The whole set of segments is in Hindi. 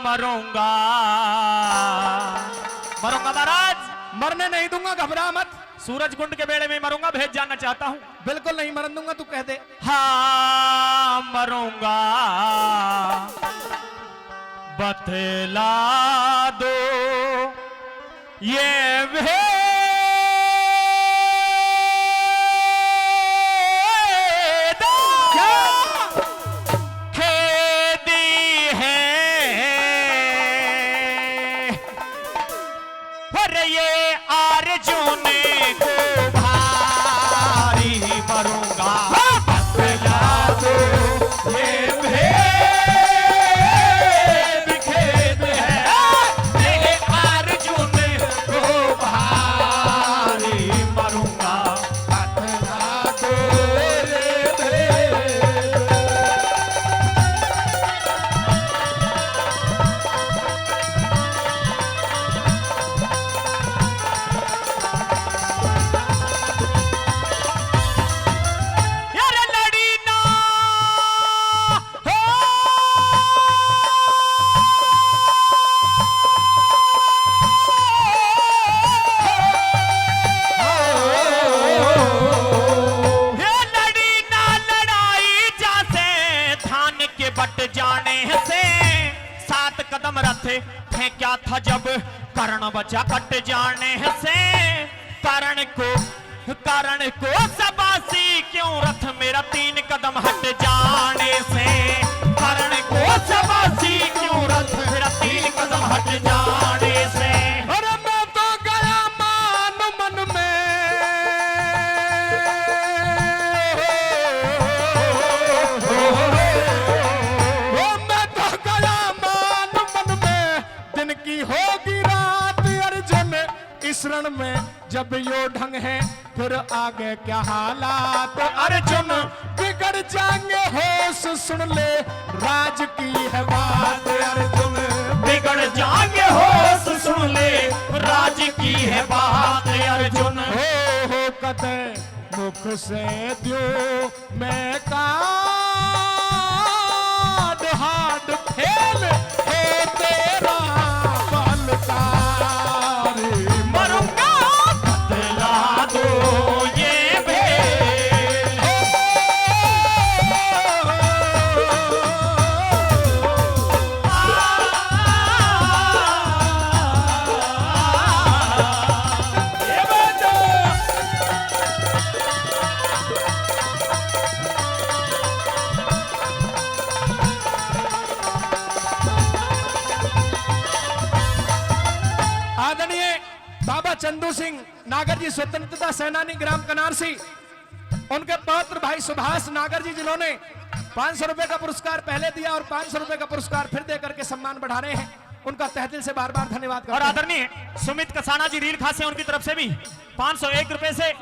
मरूंगा मरूंगा महाराज। मरने नहीं दूंगा, घबरा मत। सूरज कुंड के बेड़े में मरूंगा, भेज जाना चाहता हूं। बिल्कुल नहीं मरन दूंगा, तू कह दे। हाँ मरूंगा, बतला दो ये भेद खेदी है, पर ये आरज़ू ने को भारी मरूंगा, बतला दो ये भेद खेद है, ये आरज़ू ने को भारी मरूंगा, बतला दो ये भेद। यार लड़ी ना हो, ये लड़ी ना लड़ाई जैसे धान के बट जाने से, 7 कदम रथ फेंका था जब कर्ण बचा कट जाने से, कारण को सबासी क्यों रथ मेरा 3 कदम हट जाने से, कारण को सबासी क्यों रथ मेरा 3 कदम हट जाने से। अरे मैं तो गया मान मन में, मैं तो गया मान मन में, दिन की होगी रात अर्जुन इस रण में, जब यो ढंग है फिर आगे क्या हालात अर्जुन, बिगड़ जाएंगे होश सुन ले राज की है बात अर्जुन, बिगड़ जाएंगे होश सुन ले राज की है बात अर्जुन। हो कते मुख से द्यो मैं काट हाथ फेल हे तेरा बलकारी मरूंगा, बतला दो ये भेद। ये बचो। आदरणीय बाबा चंदू सिंह नागर जी, स्वतंत्रता सेनानी, ग्राम कनारसी, उनके पौत्र भाई सुभाष नागर जी, जिन्होंने 500 रुपए का पुरस्कार पहले दिया और 500 रुपए का पुरस्कार फिर दे करके सम्मान बढ़ा रहे हैं, उनका तहे दिल से बार बार धन्यवाद और करते हैं। आदरणीय सुमित कसाना जी रील खास से, उनकी तरफ से भी 501 रुपए से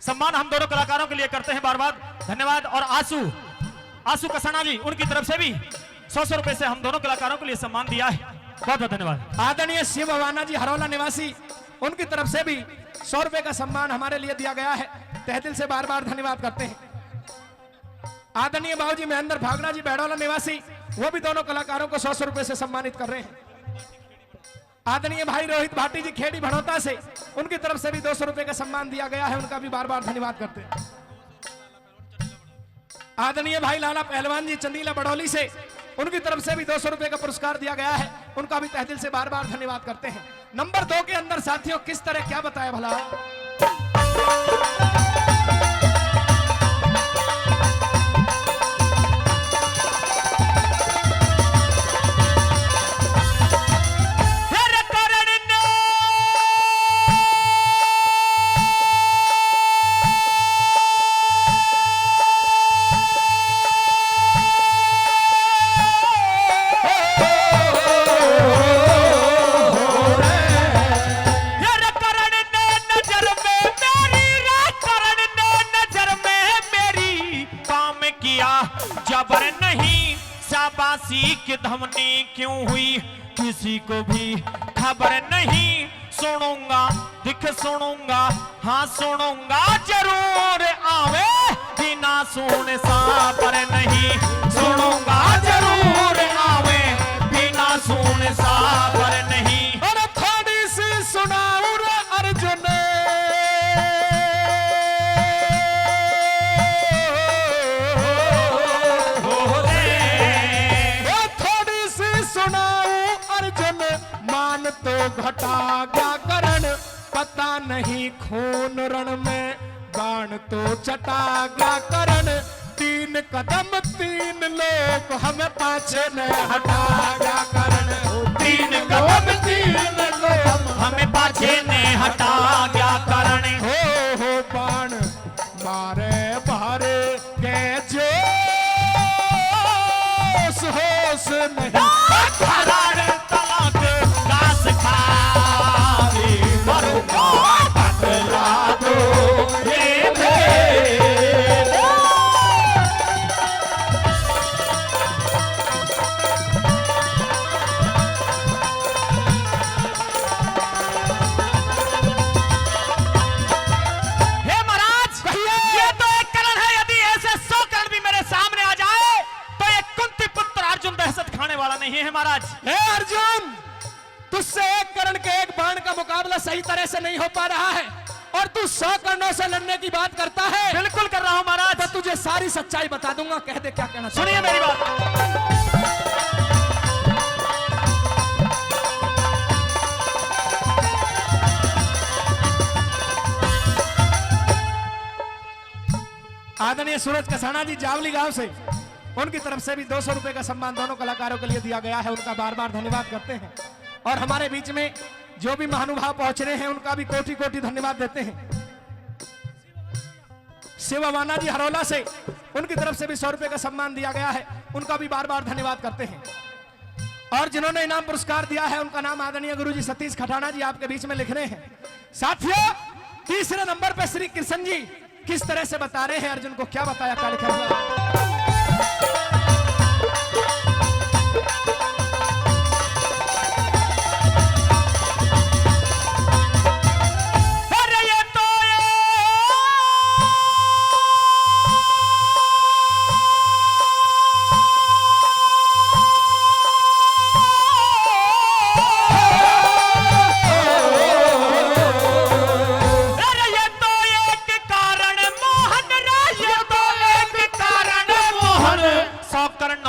सम्मान हम दोनों कलाकारों के लिए करते हैं, बार बार धन्यवाद। और आसू कसाना जी, उनकी तरफ से भी 100 रुपए से हम दोनों कलाकारों के लिए सम्मान दिया है, बहुत बहुत धन्यवाद। आदरणीय शिव भवाना जी हरौला निवासी, उनकी तरफ से भी 100 रुपए का सम्मान हमारे लिए दिया गया है, तहे दिल से बार बार धन्यवाद करते हैं। आदरणीय बाबूजी महेंद्र भागना जी बैडौला निवासी, वो भी दोनों कलाकारों को 100 रुपए से सम्मानित कर रहे हैं। आदरणीय भाई रोहित भाटी जी खेड़ी भड़ौता से, उनकी तरफ से भी 200 रुपए का सम्मान दिया गया है, उनका भी बार बार धन्यवाद करते हैं। आदरणीय भाई लाला पहलवान जी चंदीला बड़ौली से, उनकी तरफ से भी 200 रुपए का पुरस्कार दिया गया है, उनका भी तहे दिल से बार बार धन्यवाद करते हैं। नंबर 2 के अंदर साथियों किस तरह क्या बताया भला। जबर नहीं शाबाशी की धमनी क्यों हुई किसी को भी खबर नहीं। सुनूंगा दिख सुनूंगा हाँ सुनूंगा जरूर आवे बिना सुन सा पर नहीं। सुनूंगा जरूर आवे नहीं खून रण में, बाण तो चटा गया करण। 3 कदम 3 लोग हमें पाछे न हटा गया करण। 3 कदम 3 लोग हमें पाछे ने हटा गया करण। हो बाण मारे भारे के जोश होश नहीं। हरार तलाक घास खावे मरुआ बतला दो ये भेद। हे महाराज, ये तो एक करण है। यदि ऐसे 100 करण भी मेरे सामने आ जाए तो एक कुंती पुत्र अर्जुन दहशत खाने वाला नहीं है महाराज। हे अर्जुन, तुझसे एक करण के एक बाण का मुकाबला सही तरह से नहीं हो पा रहा है और तू 100 करणों से लड़ने की बात करता है। बिल्कुल कर रहा हूं महाराज। तो तुझे सारी सच्चाई बता दूंगा, कह दे क्या कहना सुनिए मेरी बात। आदरणीय सूरज कसाना जी जावली गांव से, उनकी तरफ से भी 200 रुपए का सम्मान दोनों कलाकारों के लिए दिया गया है। उनका बार बार धन्यवाद करते हैं और हमारे बीच में जो भी महानुभाव पहुंच रहे हैं उनका भी कोटि कोटि धन्यवाद देते हैं। शिववाना जी हरौला से, उनकी तरफ से भी 100 रुपए का सम्मान दिया गया है। उनका भी बार बार धन्यवाद करते हैं। और जिन्होंने इनाम पुरस्कार दिया है उनका नाम आदरणीय गुरुजी सतीश खटाना जी आपके बीच में लिख रहे हैं। साथियों, तीसरे नंबर पे श्री कृष्ण जी किस तरह से बता रहे हैं अर्जुन को, क्या बताया क्या लिखा हुआ।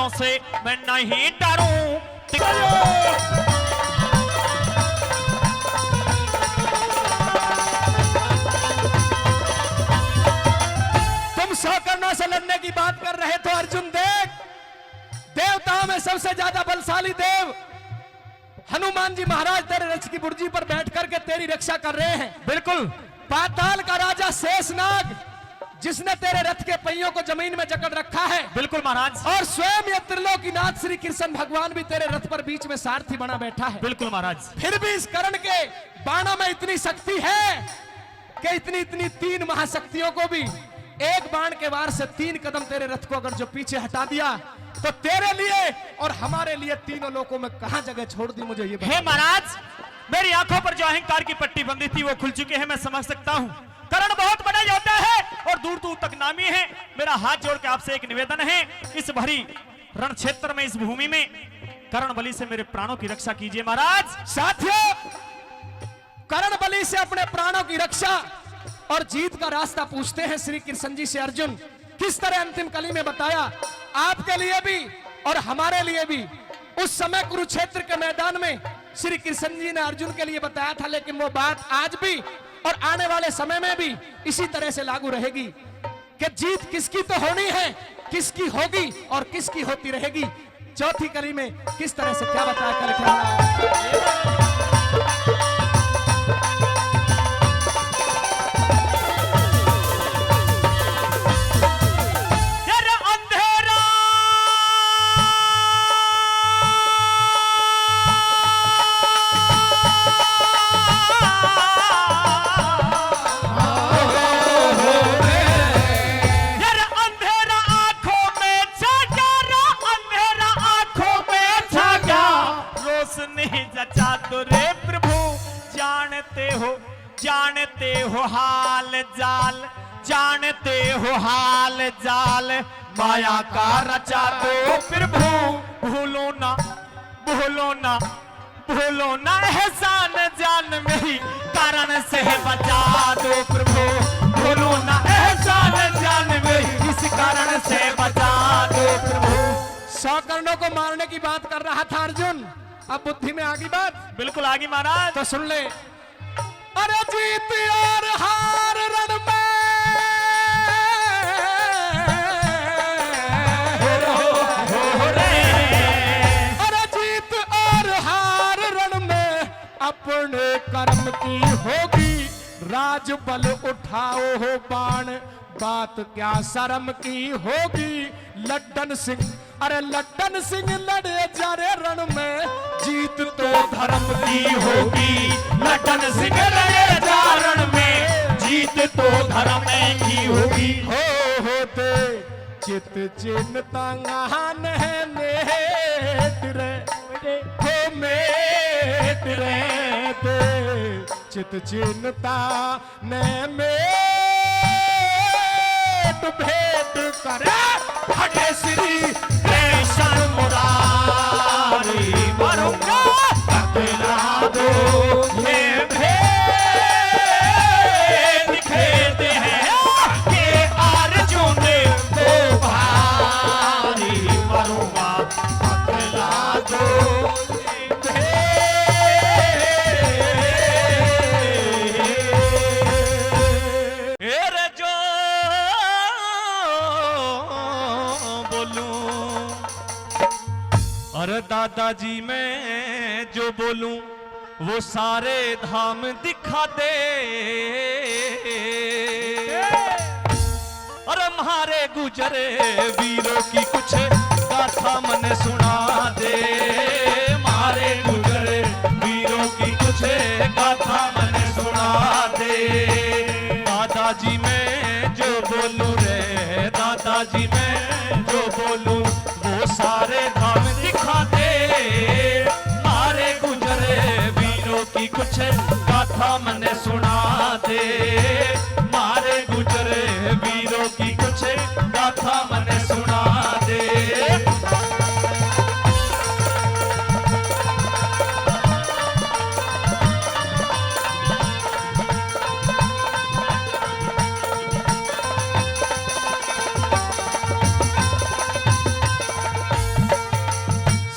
से मैं नहीं डरूं। तुम 100 करणों से लड़ने की बात कर रहे तो अर्जुन देख, देवताओं में सबसे ज्यादा बलशाली देव हनुमान जी महाराज तेरे रथ की बुर्जी पर बैठ करके तेरी रक्षा कर रहे हैं। बिल्कुल। पाताल का राजा शेषनाग जिसने तेरे रथ के पहियों को जमीन में जकड़ रखा है। बिल्कुल महाराज। और स्वयं ये त्रिलोकीनाथ श्री कृष्ण भगवान भी तेरे रथ पर बीच में सारथी बना बैठा है। बिल्कुल महाराज। फिर भी इस कर्ण के बाणों में इतनी शक्ति है कि इतनी 3 महाशक्तियों को भी एक बाण के वार से 3 कदम तेरे रथ को अगर जो पीछे हटा दिया तो तेरे लिए और हमारे लिए तीनों लोगों में कहां जगह छोड़ दी, मुझे ये हे महाराज, मेरी आंखों पर जो अहंकार की पट्टी बंदी थी वो खुल चुकी है, मैं समझ सकता हूं। करण बहुत बड़ा योद्धा है और दूर दूर तक नामी है। मेरा हाथ जोड़ के आपसे एक निवेदन है, इस भरी रण क्षेत्र में, इस भूमि में कर्ण बलि से मेरे प्राणों की रक्षा कीजिए महाराज। साथियों, कर्ण बलि से अपने प्राणों की रक्षा और जीत का रास्ता पूछते हैं श्री कृष्ण जी से अर्जुन। किस तरह अंतिम कली में बताया, आपके लिए भी और हमारे लिए भी। उस समय कुरुक्षेत्र के मैदान में श्री कृष्ण जी ने अर्जुन के लिए बताया था, लेकिन वो बात आज भी और आने वाले समय में भी इसी तरह से लागू रहेगी कि जीत किसकी तो होनी है, किसकी होगी और किसकी होती रहेगी। चौथी कली में किस तरह से क्या बताया क्या लिखा है। जानते हो हाल जाल, जानते हो हाल जाल, माया का रचा दो प्रभु, भूलो ना भूलो ना भूलो ना एहसान जान मेरी, कारण से बचा दो प्रभु, भूलो ना एहसान जान मेरी, इस कारण से बचा दो प्रभु। 100 कर्णों को मारने की बात कर रहा था अर्जुन, अब बुद्धि में आगी बात। बिल्कुल आगी महाराज। तो सुन ले, अरे जीत और हार रण में, अरे जीत और हार रण में अपने कर्म की होगी, राज बल उठाओ हो बाण, बात क्या शर्म की होगी। लड्डन सिंह, अरे लड्डन सिंह लड़े जा रे रण में, जीत तो धर्म की होगी। लड्डन सिंह लड़े जा रण में, जीत तो धर्म की होगी। होते चित चिन्हता गान है मेरे, हो मेरे ते चित चिन्हता ने मेट भेंट करे, हटे श्री कृष्ण मुरारी, मरूंगा बतला दो ये भेद खेद है कि अर्जुन को भारी, मरूंगा बतला दो दादाजी मैं जो बोलूं वो सारे धाम दिखा दे, और हमारे गुजरे वीरों की कुछ गाथा मन सुना दे, हमारे गुजरे वीरों की कुछ गाथा मन सुना दे। दादाजी मैं जो बोलूं रे, दादाजी मैं जो बोलूं वो सारे धाम दिखा दे, मारे गुजरे वीरों की कुछ गाथा मने सुना दे, मारे गुजरे वीरों की कुछ गाथा मने सुना दे।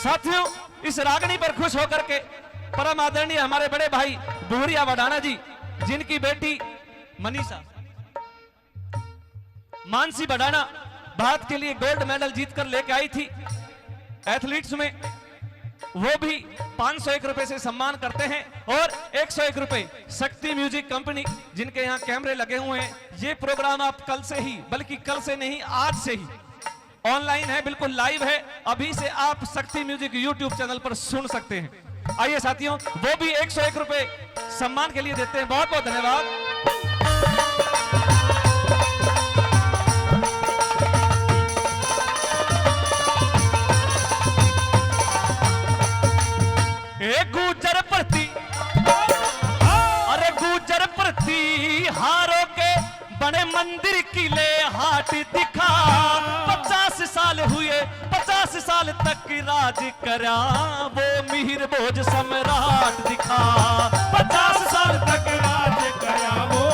साथियों, इस रागनी पर खुश होकर के परम आदरणीय हमारे बड़े भाई बुहरिया वडाना जी, जिनकी बेटी मनीषा मानसी वडाना भारत के लिए गोल्ड मेडल जीतकर लेके आई थी एथलीट्स में, वो भी 501 रुपए से सम्मान करते हैं। और 101 रुपए शक्ति म्यूजिक कंपनी, जिनके यहाँ कैमरे लगे हुए हैं। ये प्रोग्राम आप कल से ही, बल्कि कल से नहीं आज से ही ऑनलाइन है, बिल्कुल लाइव है। अभी से आप शक्ति म्यूजिक यूट्यूब चैनल पर सुन सकते हैं। आइए साथियों, वो भी 101 रुपए सम्मान के लिए देते हैं। बहुत बहुत धन्यवाद। गुजर प्रति, अरे गुजर प्रति हारों के बड़े मंदिर किले हाट दिखा, 50 साल हुए, 50 साल तक राज करा वो मिहिर भोज सम्राट दिखा, 50 साल तक राज करा वो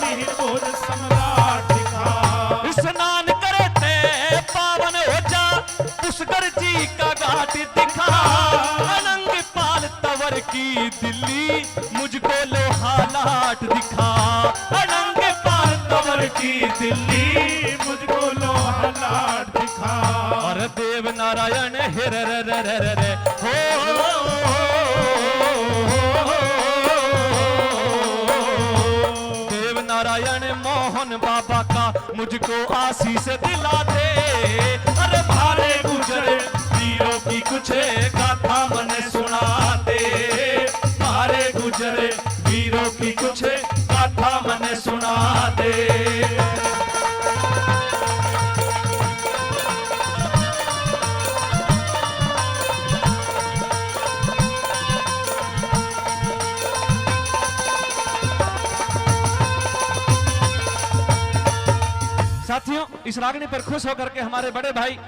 मिहिर भोज सम्राट दिखा। स्नान करे थे पावन हो जा, पुष्कर जी का घाट दिखा, अनंग पाल तवर की दिल्ली मुझको लोहा लाट दिखा, अनंग पाल तवर की दिल्ली मुझको लोहा लाट दिखा। और देव नारायण हिर रे हो, देव नारायण मोहन बाबा का मुझको आशीष दिला दे, अरे भारे गुजरे वीरों की कुछ गाथा मने सुना दे, भारे गुजरे वीरों की कुछ गाथा मने सुना दे। साथियों, इस रागनी पर खुश होकर के हमारे बड़े भाई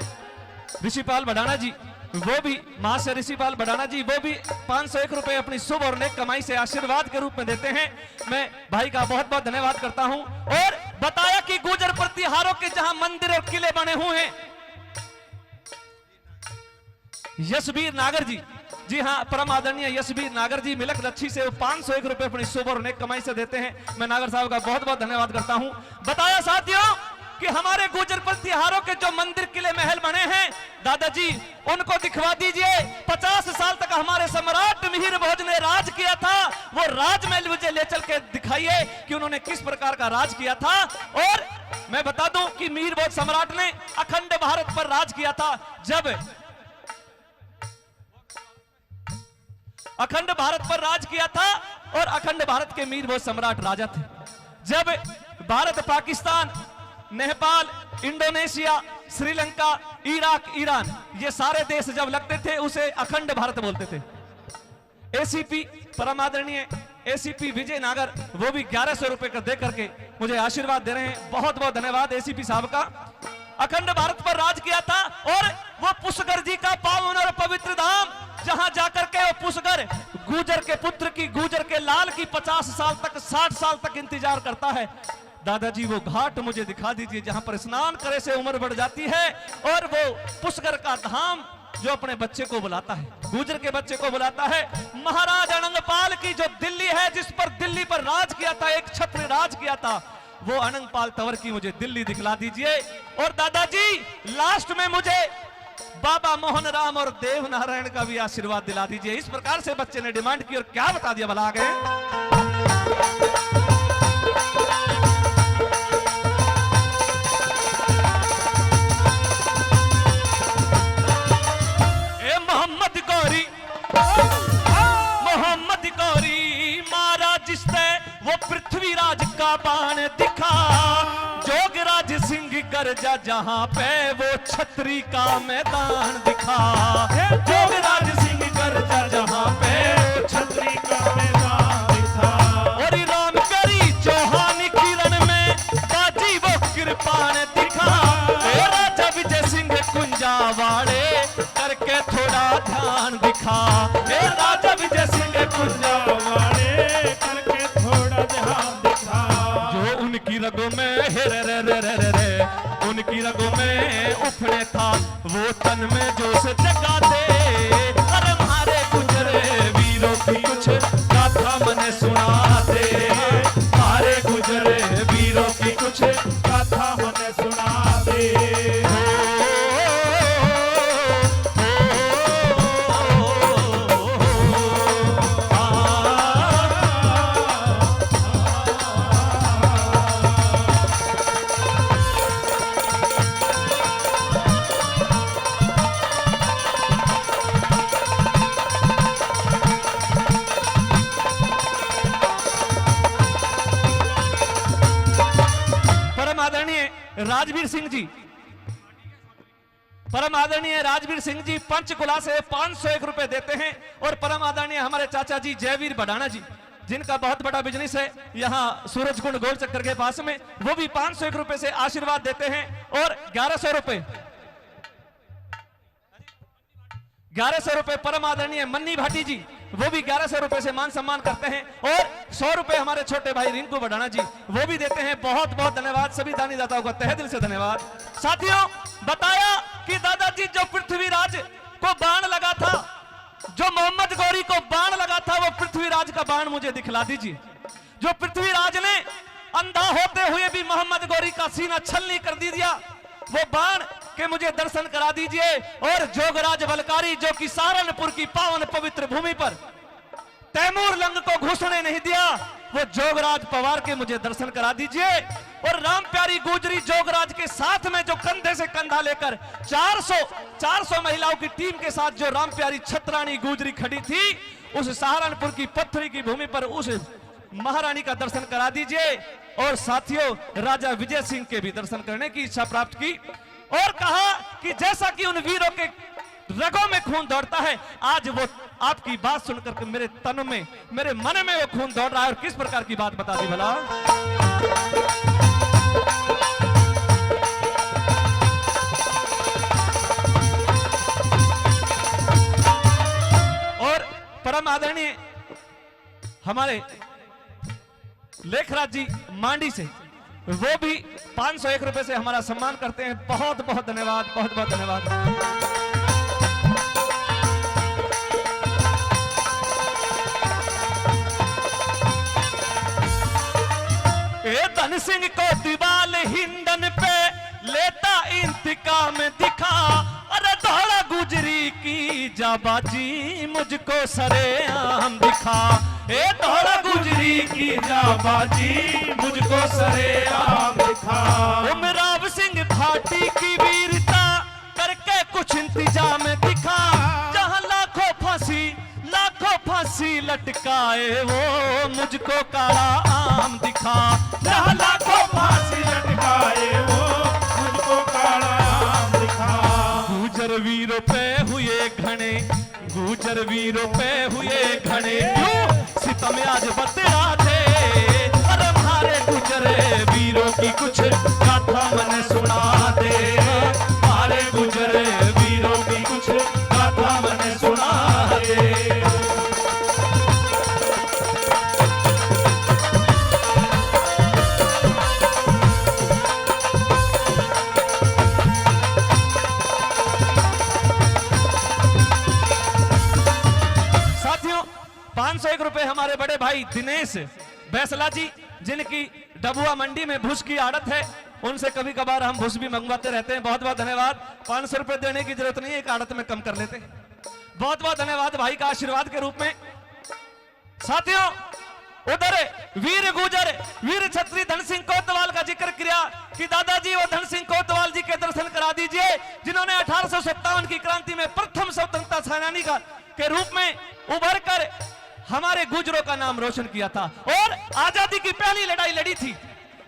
ऋषिपाल वडाना जी, वो भी मां से ऋषिपाल वडाना जी, वो भी 501 रुपए अपनी शुभ और नेक कमाई से आशीर्वाद के रूप में देते हैं। मैं भाई का बहुत बहुत धन्यवाद करता हूं। और बताया कि गुजर प्रतिहारों के जहां मंदिर और किले बने हुए हैं, यशवीर नागर जी, जी हाँ, परम आदरणीय यशवीर नागर जी मिलक रच्छी से 501 रुपए अपनी शुभ और नेक कमाई से देते हैं। मैं नागर साहब का बहुत बहुत धन्यवाद करता हूं। बताया साथियों कि हमारे गुर्जर प्रतिहारों के जो मंदिर किले महल बने हैं, दादाजी उनको दिखवा दीजिए। 50 साल तक हमारे सम्राट मिहिर भोज ने राज किया था, वो राजमहल मुझे ले चल के दिखाइए कि उन्होंने किस प्रकार का राज किया था। और मैं बता दूं कि मिहिर भोज सम्राट ने अखंड भारत पर राज किया था। जब अखंड भारत पर राज किया था और अखंड भारत के मिहिर भोज सम्राट राजा थे। जब Bharat, Pakistan, Nepal, Indonesia, Sri Lanka, Iraq, Iran ये सारे देश जब लगते थे उसे अखंड भारत बोलते थे। एसीपी परम आदरणीय एसीपी विजय नागर वो भी 1100 रुपए का दे करके मुझे आशीर्वाद दे रहे हैं। बहुत बहुत धन्यवाद एसीपी साहब का। अखंड भारत पर राज किया था और वो पुष्कर जी का पावन और पवित्र धाम, जहां जाकर के वो पुष्कर गुजर के पुत्र की, गुजर के लाल की 50 साल तक, 60 साल तक इंतजार करता है। दादाजी वो घाट मुझे दिखा दीजिए जहां पर स्नान करे से उम्र बढ़ जाती है। और वो पुष्कर का धाम जो अपने बच्चे को बुलाता है, गुजर के बच्चे को बुलाता है। महाराज अनंगपाल की जो दिल्ली है, जिस पर दिल्ली पर राज किया था, एक छत्र राज किया था, वो अनंगपाल तंवर की मुझे दिल्ली दिखला दीजिए। और दादाजी लास्ट में मुझे बाबा मोहन राम और देव नारायण का भी आशीर्वाद दिला दीजिए। इस प्रकार से बच्चे ने डिमांड की और क्या बता दिया भला आगे। मोहम्मद गौरी मारा जिसने वो पृथ्वीराज का बाण दिखा, जोगराज सिंह गर्जा जहां पे वो छतरी का मैदान दिखा। जोगराज सिंह गर्जा जहां पे वो छतरी का मैदान दिखा। और राम प्यारी चौहान किरण में बाजी वो कृपाण दिखा। राजा विजय सिंह कुंजावाड़े करके थोड़ा ध्यान दिखा। राजा विजय सिंह कुंजावाड़े करके थोड़ा ध्यान दिखा। जो उनकी रगों में उनकी रगों में उफड़े था, वो तन में जोश जगा दे। अरे मारे गुजरे वीरों की कुछ गाथा मने सुना दे। मारे गुजरे वीरों की कुछ गाथा मने सुना दे। राजवीर सिंह जी, परम आदरणीय राजवीर सिंह जी पंचकुला से 501 रुपए देते हैं। और परम आदरणीय हमारे चाचा जी जयवीर बडाना जी, जिनका बहुत बड़ा बिजनेस है यहां सूरजकुंड गोल चक्कर के पास में, वो भी 501 रुपए से आशीर्वाद देते हैं। और 1100 रुपए परम आदरणीय मन्नी भाटी जी, वो भी 1100 रुपए से मान सम्मान करते हैं। और 100 रुपए हमारे छोटे भाई रिंकू बडाना जी, वो भी देते हैं। बहुत बहुत धन्यवाद सभी दानी दाताओं का तहे दिल से धन्यवाद। साथियों बताया कि दादाजी जो पृथ्वीराज को बाण लगा था, जो मोहम्मद गौरी को बाण लगा था, वो पृथ्वीराज का बाण मुझे दिखला दीजिए। जो पृथ्वीराज ने अंधा होते हुए भी मोहम्मद गौरी का सीना छलनी कर दिया, वो बाण के मुझे दर्शन करा दीजिए। और जोगराज बलकारी जो कि सहारनपुर की पावन पवित्र भूमि पर तैमूर लंग को घुसने नहीं दिया, वो जोगराज पवार के मुझे दर्शन करा दीजिए। और राम प्यारी गुजरी जोगराज के साथ में जो कंधे से कंधा लेकर 400 महिलाओं की टीम के साथ जो राम प्यारी छत्राणी गुजरी खड़ी थी, उस सहारनपुर की पत्थरी की भूमि पर उस महारानी का दर्शन करा दीजिए। और साथियों राजा विजय सिंह के भी दर्शन करने की इच्छा प्राप्त की और कहा कि जैसा कि उन वीरों के रगों में खून दौड़ता है, आज वो आपकी बात सुनकर के मेरे तन में, मेरे मन में वो खून दौड़ रहा है। और किस प्रकार की बात बता दी भला। और परम आदरणीय हमारे लेखराज जी मांडी से, वो भी 501 रुपए से हमारा सम्मान करते हैं। बहुत बहुत धन्यवाद, बहुत बहुत धन्यवाद। सिंह कोतवाल हिंदन पे लेता इंतकाम दिखा। अरे धौला गुजरी की जाबाजी मुझको सरेआम दिखा। ए धौला गुजरी की जाबाजी मुझको सरेआम दिखा। उमराव सिंह भाटी की वीरता करके कुछ इंतजाम दिखा। जहां लाखों फांसी लटकाए वो मुझको काला आम दिखा। जहां लाखों फांसी लटकाए वो मुझको काला आम दिखा। गुजर वीरों पे हुए घने, गुजर वीरों पे हुए घने, क्यों सितम आज बतरा थे। अरे मारे गुजरे वीरों की कुछ गाथा मन सुना दे। मारे गुजरे वीरों की कुछ गाथा मन सुना दे। साथियों 501 रुपए हमारे बड़े भाई दिनेश बैसला जी, जिनकी डबुआ मंडी में भूस की आड़त है, उनसे कभी कभार हम भूस भी मंगवाते रहते हैं। बहुत बहुत धन्यवाद। 500 रुपए देने की जरूरत नहीं है, एक आड़त में कम कर लेते हैं। बहुत बहुत धन्यवाद भाई का आशीर्वाद के रूप में। साथियों उधर वीर गुजर वीर छत्री धन सिंह कोतवाल का जिक्र किया कि दादाजी वो धन सिंह कोतवाल जी के दर्शन करा दीजिए, जिन्होंने 1857 की क्रांति में प्रथम स्वतंत्रता सेनानी के रूप में उभर कर हमारे गुजरों का नाम रोशन किया था और आजादी की पहली लड़ाई लड़ी थी।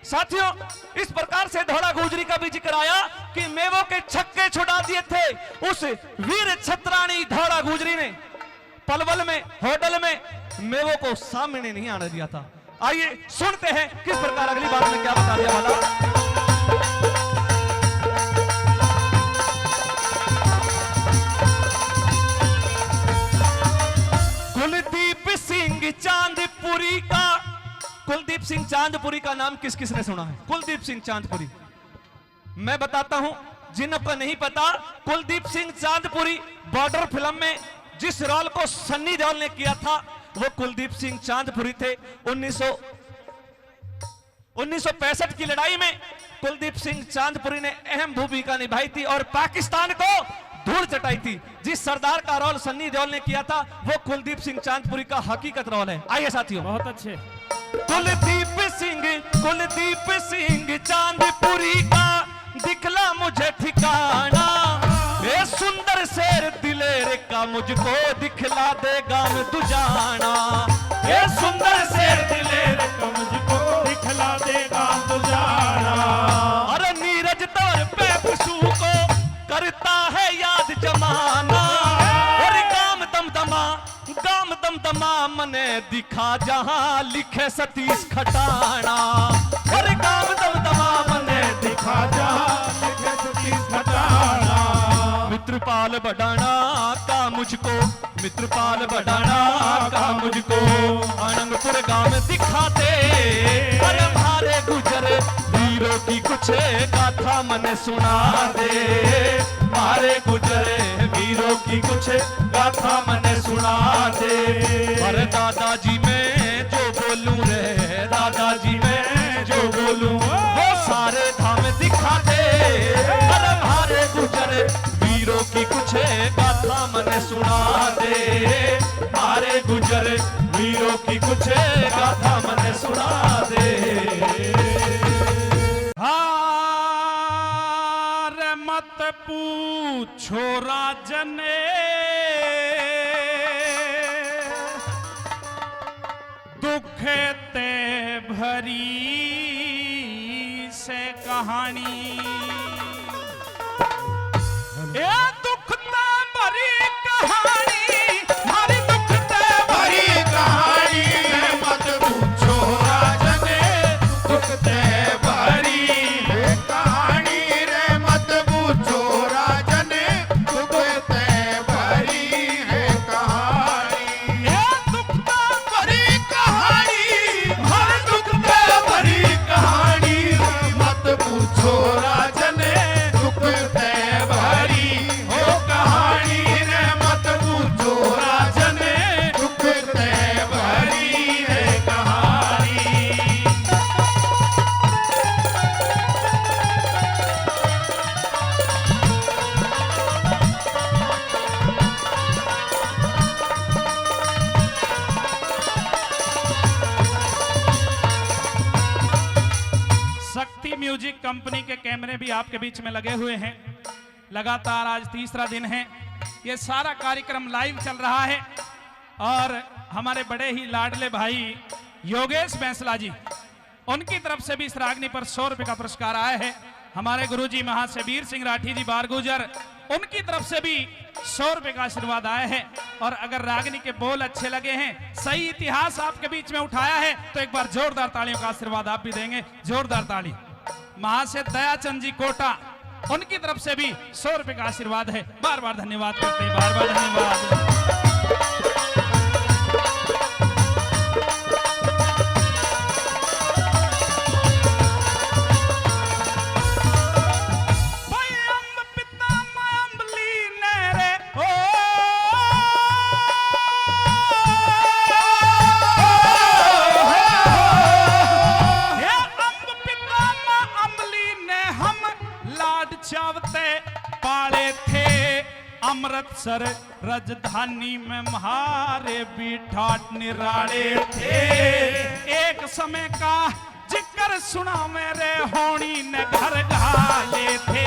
साथियों इस प्रकार से धौला गुजरी का भी जिक्र आया कि मेवों के छक्के छुड़ा दिए थे उस वीर छत्राणी धौला गुजरी ने। पलवल में होटल में मेवों को सामने नहीं आने दिया था। आइए सुनते हैं किस प्रकार अगली बार में क्या बता दिया वाला। कुलदीप सिंह चांदपुरी का नाम किस किस ने सुना है? कुलदीप सिंह चांदपुरी मैं बताता हूं जिनको नहीं पता। कुलदीप सिंह चांदपुरी बॉर्डर फिल्म में जिस रोल को सन्नी देओल ने किया था वो कुलदीप सिंह चांदपुरी थे। 1965 की लड़ाई में कुलदीप सिंह चांदपुरी ने अहम भूमिका निभाई थी और पाकिस्तान को धूल चटाई थी। जिस सरदार का रोल सन्नी देओल ने किया था वो कुलदीप सिंह चांदपुरी का हकीकत रोल है। आइए साथियों। बहुत अच्छे। कुलदीप सिंह चांदपुरी का दिखला मुझे ठिकाना। ये सुंदर शेर दिलेर का मुझको दिखला दे गाम दुजाना। ये सुंदर शेर दिलेर का मुझको दिखला दे गाम दुजाना। अरे नीरज तौर पे पशु को करता है याद जमाना। और गाम दमदमा मने दिखा जहां लिखे सतीश खटाना। और गाम दमदमा मने दिखा जहां लिखे सतीश खटाना। मित्रपाल बढ़ाना का मुझको आनंदपुर गांव दिखाते। अरे मारे गुजरे वीरों की कुछ गाथा मने सुना दे। मारे गुजरे वीरों की कुछ गाथा मने सुना दे। अरे दादाजी मैं जो बोलूं रे, दादाजी मैं जो बोलूं वो सारे धाम दिखा दे। अरे मारे गुजरे वीरों की कुछ गाथा मने सुना दे। मारे गुजरे वीरों की कुछ गाथा मने सुना दे। हार मत पूछो राजने दुख ते भरी से कहानी। ए दुख ते भरी कहानी, हर दुख ते भरी कहानी। मत पूछो राजने दुख ते भरी कहानी रे। मत पूछो राजने दुख ते भरी है कहानी। ए दुख ते भरी कहानी, हर दुख ते भरी कहानी। मत पूछो राजने म्यूजिक कंपनी के कैमरे भी आपके बीच में लगे हुए हैं। लगातार आज तीसरा दिन है, ये सारा कार्यक्रम लाइव चल रहा है और हमारे बड़े ही लाडले भाई योगेश बैंसला जी, उनकी तरफ से भी इस रागनी पर 100 रुपए का पुरस्कार आया है। हमारे गुरुजी महाशबीर सिंह राठी जी बारगुजर, उनकी तरफ से भी 100 रुपए का आशीर्वाद आया है। और अगर रागनी के बोल अच्छे लगे हैं, सही इतिहास आपके बीच में उठाया है, तो एक बार जोरदार तालियों का आशीर्वाद आप भी देंगे। जोरदार ताली। महाशय दयाचंद जी कोटा, उनकी तरफ से भी 100 रुपए का आशीर्वाद है। बार बार धन्यवाद करते हैं, बार बार धन्यवाद। अमृतसर राजधानी में म्हारे भी ठाट निराले थे। एक समय का जिक्र सुना मेरे होनी ने घर घाले थे।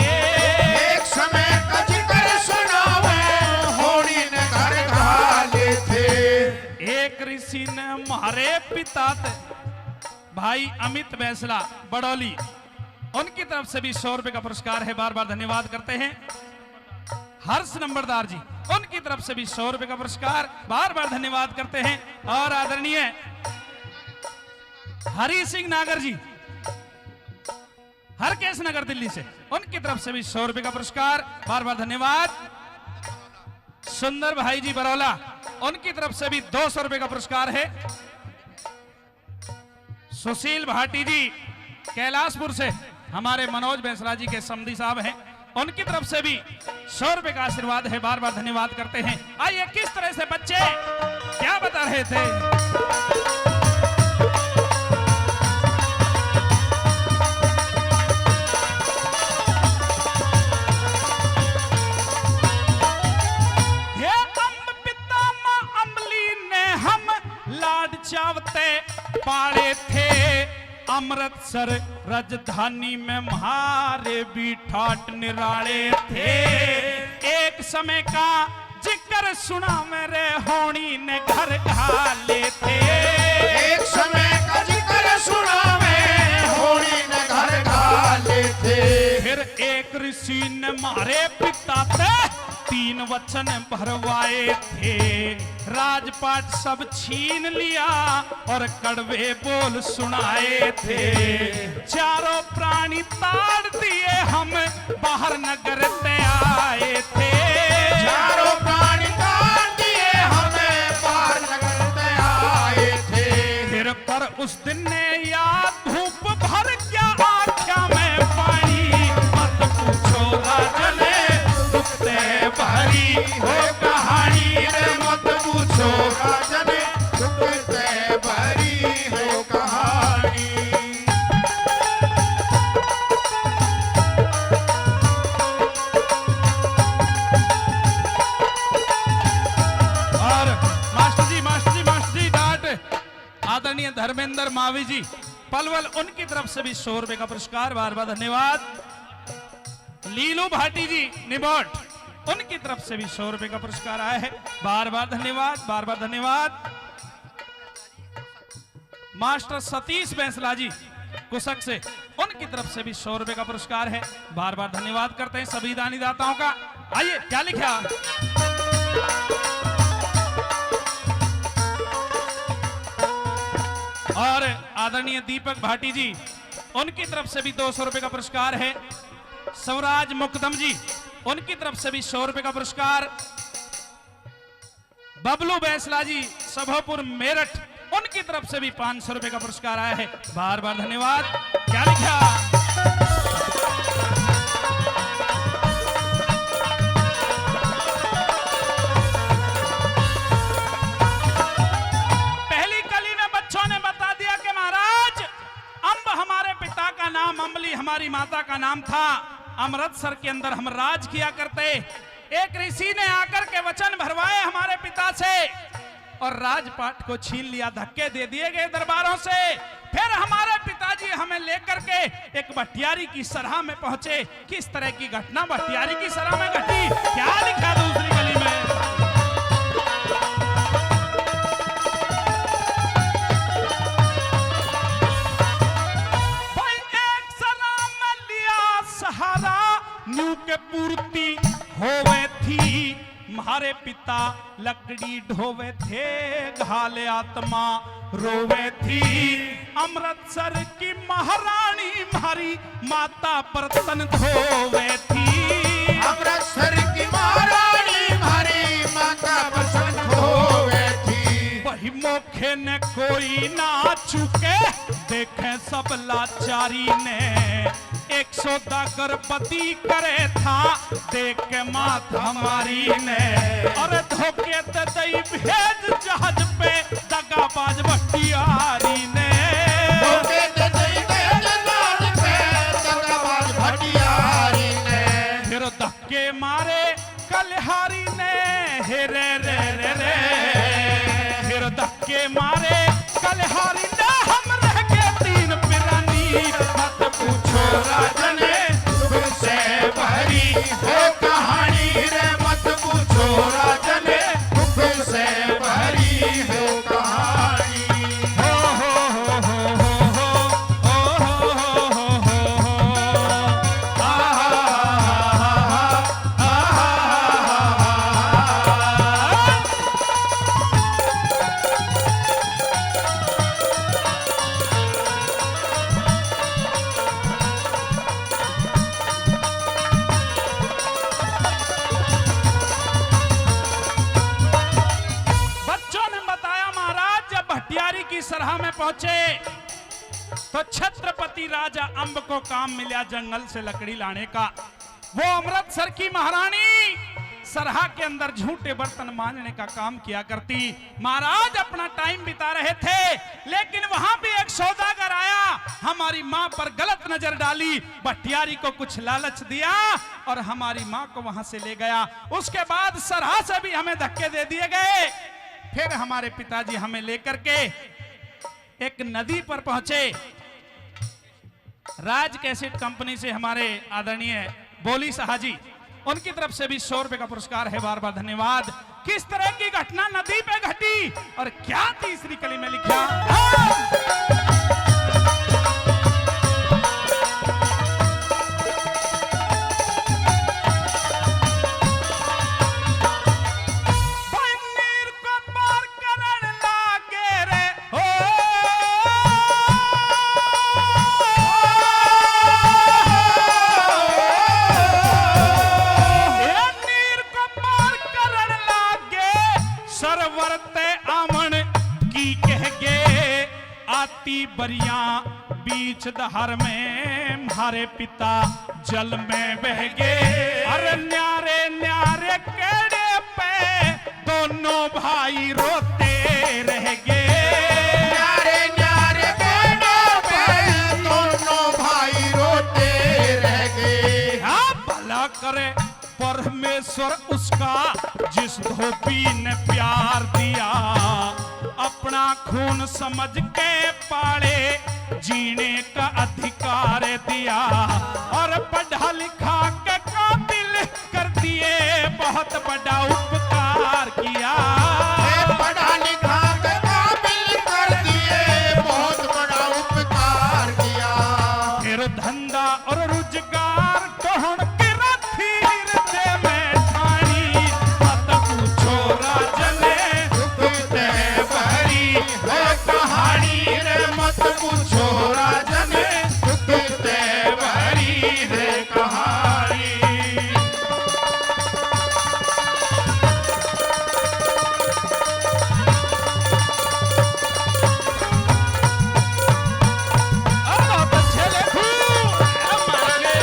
एक समय का जिक्र सुना मैं होनी ने घर घाले थे। एक ऋषि ने हमारे पिता थे भाई अमित बैंसला बड़ौली, उनकी तरफ से भी 100 रुपए का पुरस्कार है। बार बार धन्यवाद करते हैं। हर्ष नंबरदार जी, उनकी तरफ से भी 100 रुपए का पुरस्कार, बार बार धन्यवाद करते हैं। और आदरणीय हरी सिंह नागर जी, हरकेश नगर दिल्ली से, उनकी तरफ से भी 100 रुपए का पुरस्कार, बार बार धन्यवाद। सुंदर भाई जी बरौला, उनकी तरफ से भी 200 रुपए का पुरस्कार है। सुशील भाटी जी कैलाशपुर से, हमारे मनोज बैंसला जी के समधी साहब हैं, उनकी तरफ से भी 100 रुपए का आशीर्वाद है। बार बार धन्यवाद करते हैं। आइए किस तरह से बच्चे क्या बता रहे थे। हे अम्ब पिता मां अम्बली ने हम लाड चावते पाले थे। अमृतसर राजधानी में म्हारे भी ठाट निराले थे। एक समय का जिक्र सुना मेरे होनी ने घर घाले थे। एक समय का जिक्र सुना मैं होनी ने घर घाले थे। फिर एक ऋषि ने मारे पिता थे 3 वचन भरवाए थे। राजपाट सब छीन लिया और कड़वे बोल सुनाए थे। चारों प्राणी ताड़ दिए हम बाहर नगर ते आए थे। चारों प्राणी ताड़ दिए हमें बाहर नगर ते आए थे। फिर पर उस दिन ने याद धूप भर क्या आँखों में पानी, मत पूछो राजन दुखते भरी हो कहानी रे, मत पूछो राजन दुखते भरी हो कहानी। और मास्टर जी डांट आदरणीय धर्मेंद्र मावी जी पलवल, उनकी तरफ से भी 100 रुपए का पुरस्कार, बार बार धन्यवाद। लीलू भाटी जी निबोट, उनकी तरफ से भी 100 रुपए का पुरस्कार आया है। बार बार धन्यवाद, बार बार धन्यवाद। मास्टर सतीश बैंसला जी कुशक से, उनकी तरफ से भी 100 रुपए का पुरस्कार है। बार बार धन्यवाद करते हैं सभी दानी दाताओं का। आइए क्या लिखा। और आदरणीय दीपक भाटी जी, उनकी तरफ से भी 200 रुपए का पुरस्कार है। स्वराज मुकदम जी, उनकी तरफ से भी 100 रुपए का पुरस्कार। बबलू बैंसला जी सभापुर मेरठ, उनकी तरफ से भी 500 रुपए का पुरस्कार आया है। बार बार धन्यवाद। क्या लिखा। पहली कली में बच्चों ने बता दिया कि महाराज अम्ब हमारे पिता का नाम, अम्बली हमारी माता का नाम था। अमृतसर के अंदर हम राज किया करते। एक ऋषि ने आकर के वचन भरवाए हमारे पिता से और राजपाट को छीन लिया, धक्के दे दिए गए दरबारों से। फिर हमारे पिताजी पिताजी हमें लेकर के एक भटियारी की सराह में पहुंचे। किस तरह की घटना भटियारी की सराह में घटी, क्या लिखा दूसरी गली में। भाई एक सलाम में लिया सहारा, न्यू के पूर्ति होवे थी। म्हारे पिता लकड़ी ढोवे थे, घाले आत्मा रोवे थी। अमृतसर की महारानी म्हारी माता बर्तन धोवे थी। अमृतसर की महारानी हमारी माता बर्तन धोवे थी। वही मोखे ने कोई ना चुके, देखे सब लाचारी ने। 100 गर्भवती करे था, देख के मात हमारी ने। अरे धोखे ते दई भेज जहाज पे, दगाबाज भटियारी ने। धोखे ते दई भेज जहाज पे, दगाबाज भटियारी ने। फिर धक्के मारे कलहारी ने, हे रे रे रे रे। फिर धक्के मारे कलहारी ने, हम रह गए 3 पिरानी। मत पूछो राजने, दुख से भरी है कहानी रे। मत पूछो राजने, दुख से भरी है कहानी। हो हो हो हो हो हो हो हो हो हो हो। बच्चों ने बताया महाराज जब भटियारी की सराह में पहुंचे तो छत्रपति राजा अंब को काम मिला जंगल से लकड़ी लाने का। वो अमृतसर की महारानी सरहा के अंदर झूठे बर्तन मांजने का काम किया करती। महाराज अपना टाइम बिता रहे थे, लेकिन वहां भी एक सौदागर आया, हमारी मां पर गलत नजर डाली, भटियारी को कुछ लालच दिया और हमारी मां को वहां से ले गया। उसके बाद सरहा से भी हमें धक्के दे दिए गए। फिर हमारे पिताजी हमें लेकर के एक नदी पर पहुंचे। राज कैसेट कंपनी से हमारे आदरणीय बोली साहाजी, उनकी तरफ से भी 100 रुपए का पुरस्कार है, बार बार धन्यवाद। किस तरह की घटना नदी पे घटी और क्या तीसरी कली में लिखा। पन्नीर को पार करन लागे रे हो, नीर को पार करन लागे, सरवर ते आमन की कह गे। आती बरिया बीच दहर में, हमारे पिता जल में बह गए। अरे न्यारे न्यारे केड़े पे, दोनों भाई रोते रह गए। न्यारे न्यारे बेड़ों पे, दोनों भाई रोते रह गए। हाँ भला करे परमेश्वर उसका, जिस धोबी ने प्यार दिया। अपना खून समझ के पाले, जीने का अधिकार दिया। और पढ़ा लिखा के काबिल कर दिए, बहुत बड़ा उपकार किया। पढ़ा लिखा के काबिल कर दिए, बहुत बड़ा उपकार किया। फिर धंधा और रोजगार कौन किरा थीर दे में ठानी। मत पूछो राजने, दुख ते भरी है कहानी रे। मत पूछो राजने, दुख ते भरी है कहानी। बहुत अच्छे लेखू हमारे।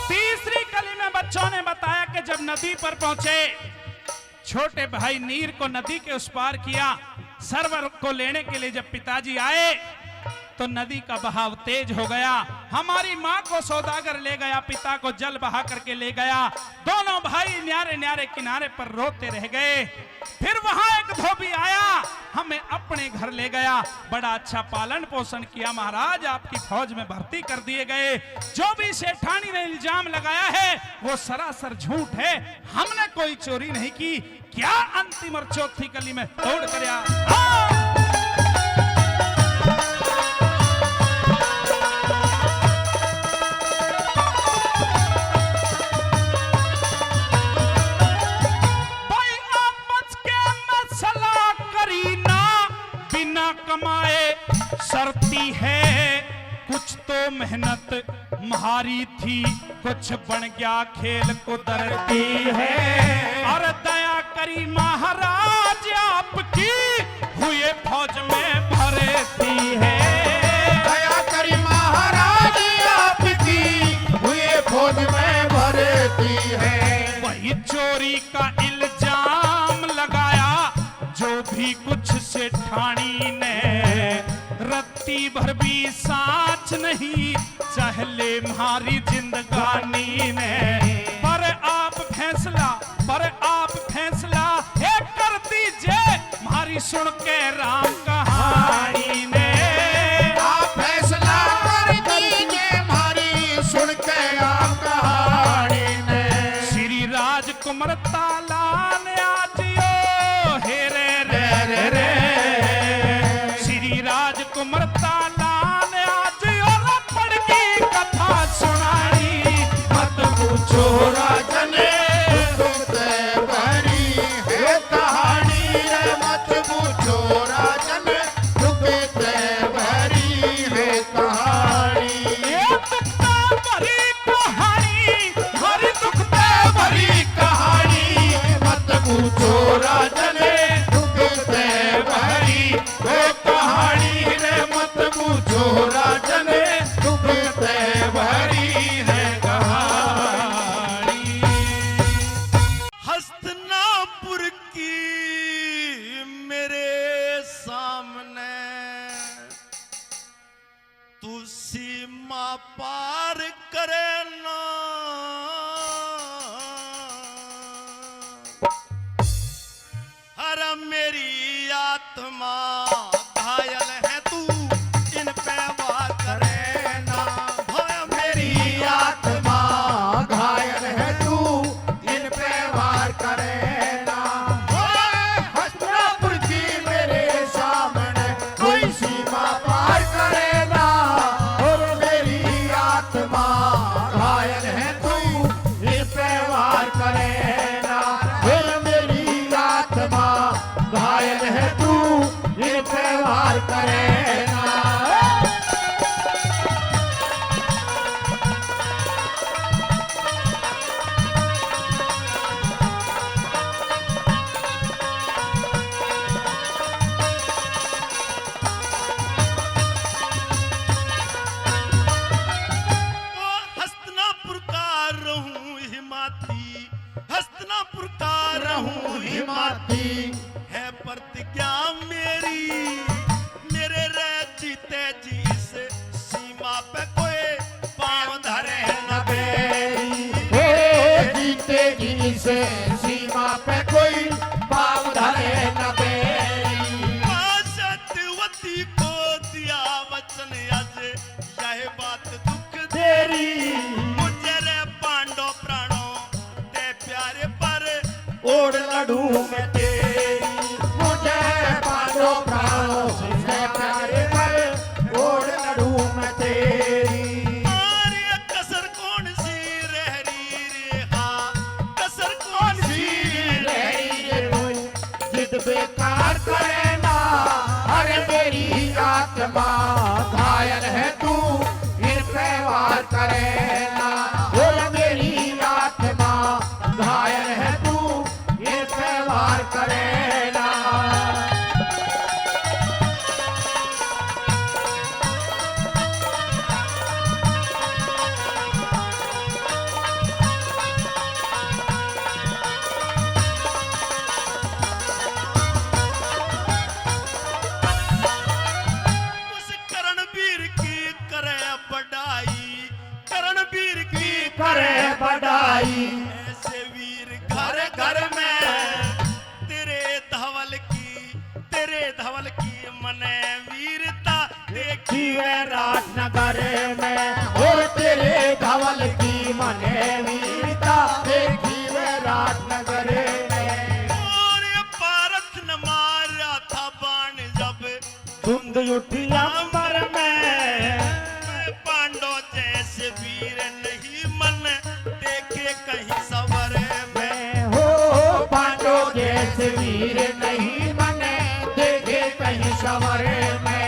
तीसरी कली में बच्चों ने बताया कि जब नदी पर पहुंचे, छोटे भाई नीर को नदी के उस पार किया। सरवर को लेने के लिए जब पिताजी आए तो नदी का बहाव तेज हो गया। हमारी माँ को सौदागर ले गया, पिता को जल बहा करके ले गया। दोनों भाई न्यारे न्यारे किनारे पर रोते रह गए। फिर वहां एक धोबी आया, हमें अपने घर ले गया, बड़ा अच्छा पालन पोषण किया। महाराज आपकी फौज में भर्ती कर दिए गए। जो भी सेठानी ने इल्जाम लगाया है वो सरासर झूठ है, हमने कोई चोरी नहीं की। क्या अंतिम और चौथी कली में तोड़ कर कमाए सरती है। कुछ तो मेहनत म्हारी थी, कुछ बन गया खेल कुदरती है। और दया करी महाराज आपकी, हुए फौज में भरती है। दया करी महाराज आपकी, हुए फौज में भरती है। वही चोरी का इल्जाम लगाया, जो भी कुछ सेठानी ने, रत्ती भर भी साच नहीं चहले हमारी जिंदगानी ने। पर आप फैसला एक कर दीजिए, हमारी सुन के राम कहानी ने। आप फैसला कर दीजिए, हमारी सुन के राम कहानी ने। श्री राजकुमार ताला ने आज कुमर ताला ने आज रपड़ की कथा सुनाई। मत पूछो राजन दुखते भरी है कहानी रे। मत पूछो राजन दुखते भरी है कहानी। ये दुखते भरी कहानी, हरी दुखते भरी कहानी। मत पूछो राजन दुखते भरी है कहानी रे। मत पूछो राजन दुखते भरी है कहानी। हस्तिनापुर की मेरे सामने तू सीमा पार करे ना। हर मेरी आत्मा घायल है, तू इन पे वार करे ना। मेरी आत्मा घायल है, तू इन पे वार करे ना। हस्तिनापुर की मेरे सामने कोई सीमा पार करे ना। और मेरी आत्मा घायल है, तू इन पे वार करे ना। और मेरी आत्मा घायल है, तू इन पे वार करे ना। हस्तिनापुर का रहूं हिमाती, हस्तिनापुर का रहूं हिमाती। है प्रतिज्ञा मेरी, मेरे रह जीते जी से सीमा पे कोई पांव धरे न बेरी। जीते जी से सीमा पे कोई पाँव धरे न बेरी। सत्यवती को दिया वचन आज, यह बात दुख तेरी मुझे रे पांडव प्राणों ते प्यारे पर ओढ़ लड़ू मैं तेरी। मुझे पांडो प्राणों से प्यारे पर ओढ़ लड़ू मैं तेरी। आर्य कसर कौन सी रह रही रे। हाँ कसर कौन सी रह रही रे। जिद बेकार करे ना। अरे मेरी आत्मा घायल है, तू इन पे वार करे ना। और मेरी आत्मा घायल है, तू इन पे वार करे ना। वीर की करे बढ़ाई। ऐसे वीर घर घर में तेरे धवल की मने वीरता देखी वे राजनगर में हो तेरे धवल की मने वीरता देखी वे राजनगर में। और ये भारत न मारा था बाण जब धुंध उठी अंबर में पांडव जैसे वीर नहीं मन देखे कहीं सवर में। हो पांडव जैसे वीर नहीं मने देखे कहीं सवर में।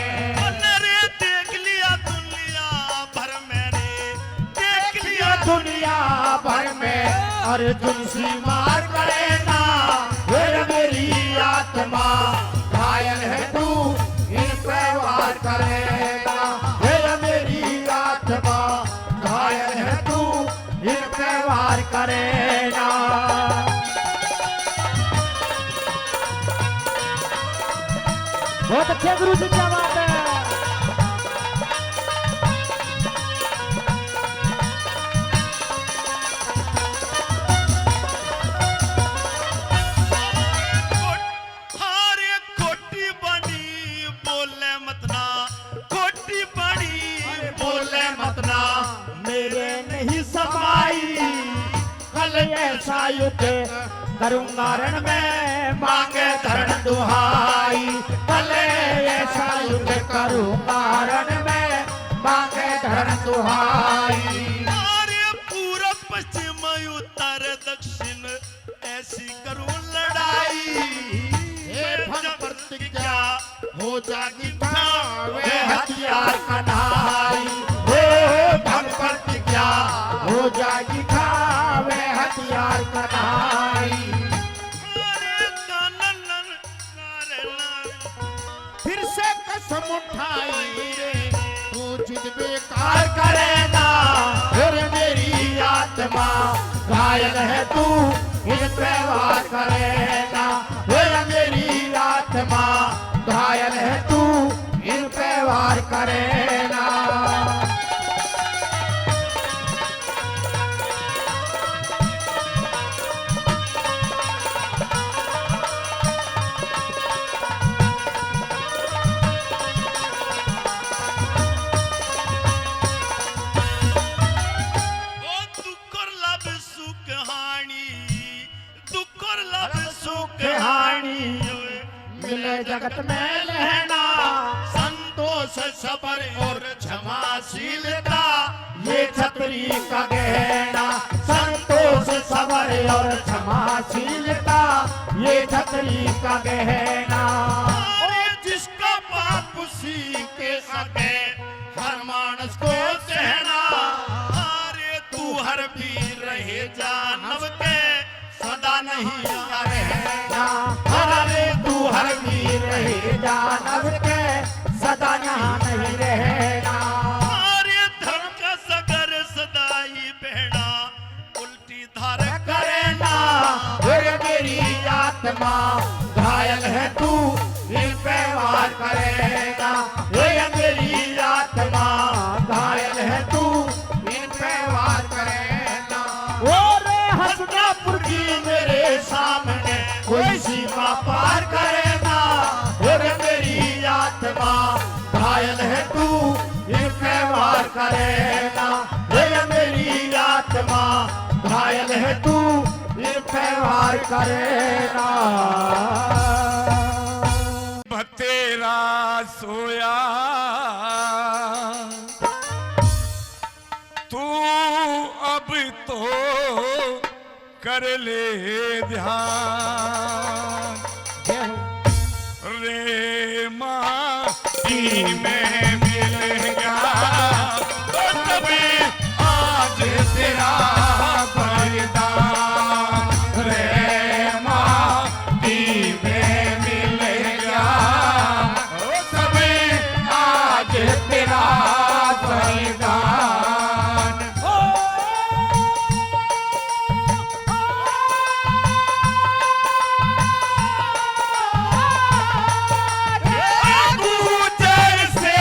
रे देख लिया दुनिया भर में रे देख लिया दुनिया भर में अर्जुन सी मार करे ना फिर मेरी आत्मा घायल है तू इन पे वार करेगा। फिर मेरी आत्मा घायल है तू इन पे वार करेगा। बहुत अच्छे गुरु जी, क्या बात है। हारे खोटी बनी बोले मत ना खोटी बनी बोले मत ना मेरे नहीं समाई। कल ऐसा युद्ध करूंगा रण में मांगे धरण दुहाई। कल ऐसा युद्ध करूंगा रण में मांगे धरण दुहाई। हारे पूरब पश्चिम उत्तर दक्षिण ऐसी करूं लड़ाई। फल प्रतिज्ञा हो जागी वे हथियार कन्हाई। हे भंग प्रतिज्ञा हो जागी वे हथियार कन्हाई। हारे कानन नारे फिर से कसम उठाई रे तू जिद बेकार करेगा। फिर मेरी आत्मा घायल है तू इन पे वार करेगा। फिर मेरी आत्मा घायल है तू इन पे वार करेगा। ओ दुकर लब सुख हानि दुकर लब सुख कहानी मिले जगत में रहना संतोष सबर और क्षमाशीलता ये छतरी का गहना। संतोष सबर और क्षमाशीलता ये छतरी का गहना। और जिसका पाप उसी के सके हर मानस को सहना। अरे तू हर वीर रहे जानव के सदा नहीं रहना। अरे तू हर वीर रहे जानव के सदा यहाँ नहीं रहना। अरे धर्म का सगर सदाई बहना उल्टी धार करेना फिर मेरी आत्मा घायल है तू इन पे वार करेगा। फिर मेरी आत्मा घायल है तू इन पे वार करेगा। ओ रे हसनापुर की मेरे सामने कोई सीमा पार करेगा। फिर मेरी आत्मा घायल है तू इन पे वार करेगा। फिर मेरी आत्मा घायल है तू इन पे वार करेगा। तेरा सोया तू अब तो कर ले ध्यान। रे माटी में मिल गया तो तभी आज तेरा बलिदान। रे माटी में मिल गया तो तभी आज तेरा बलिदान। गुजर से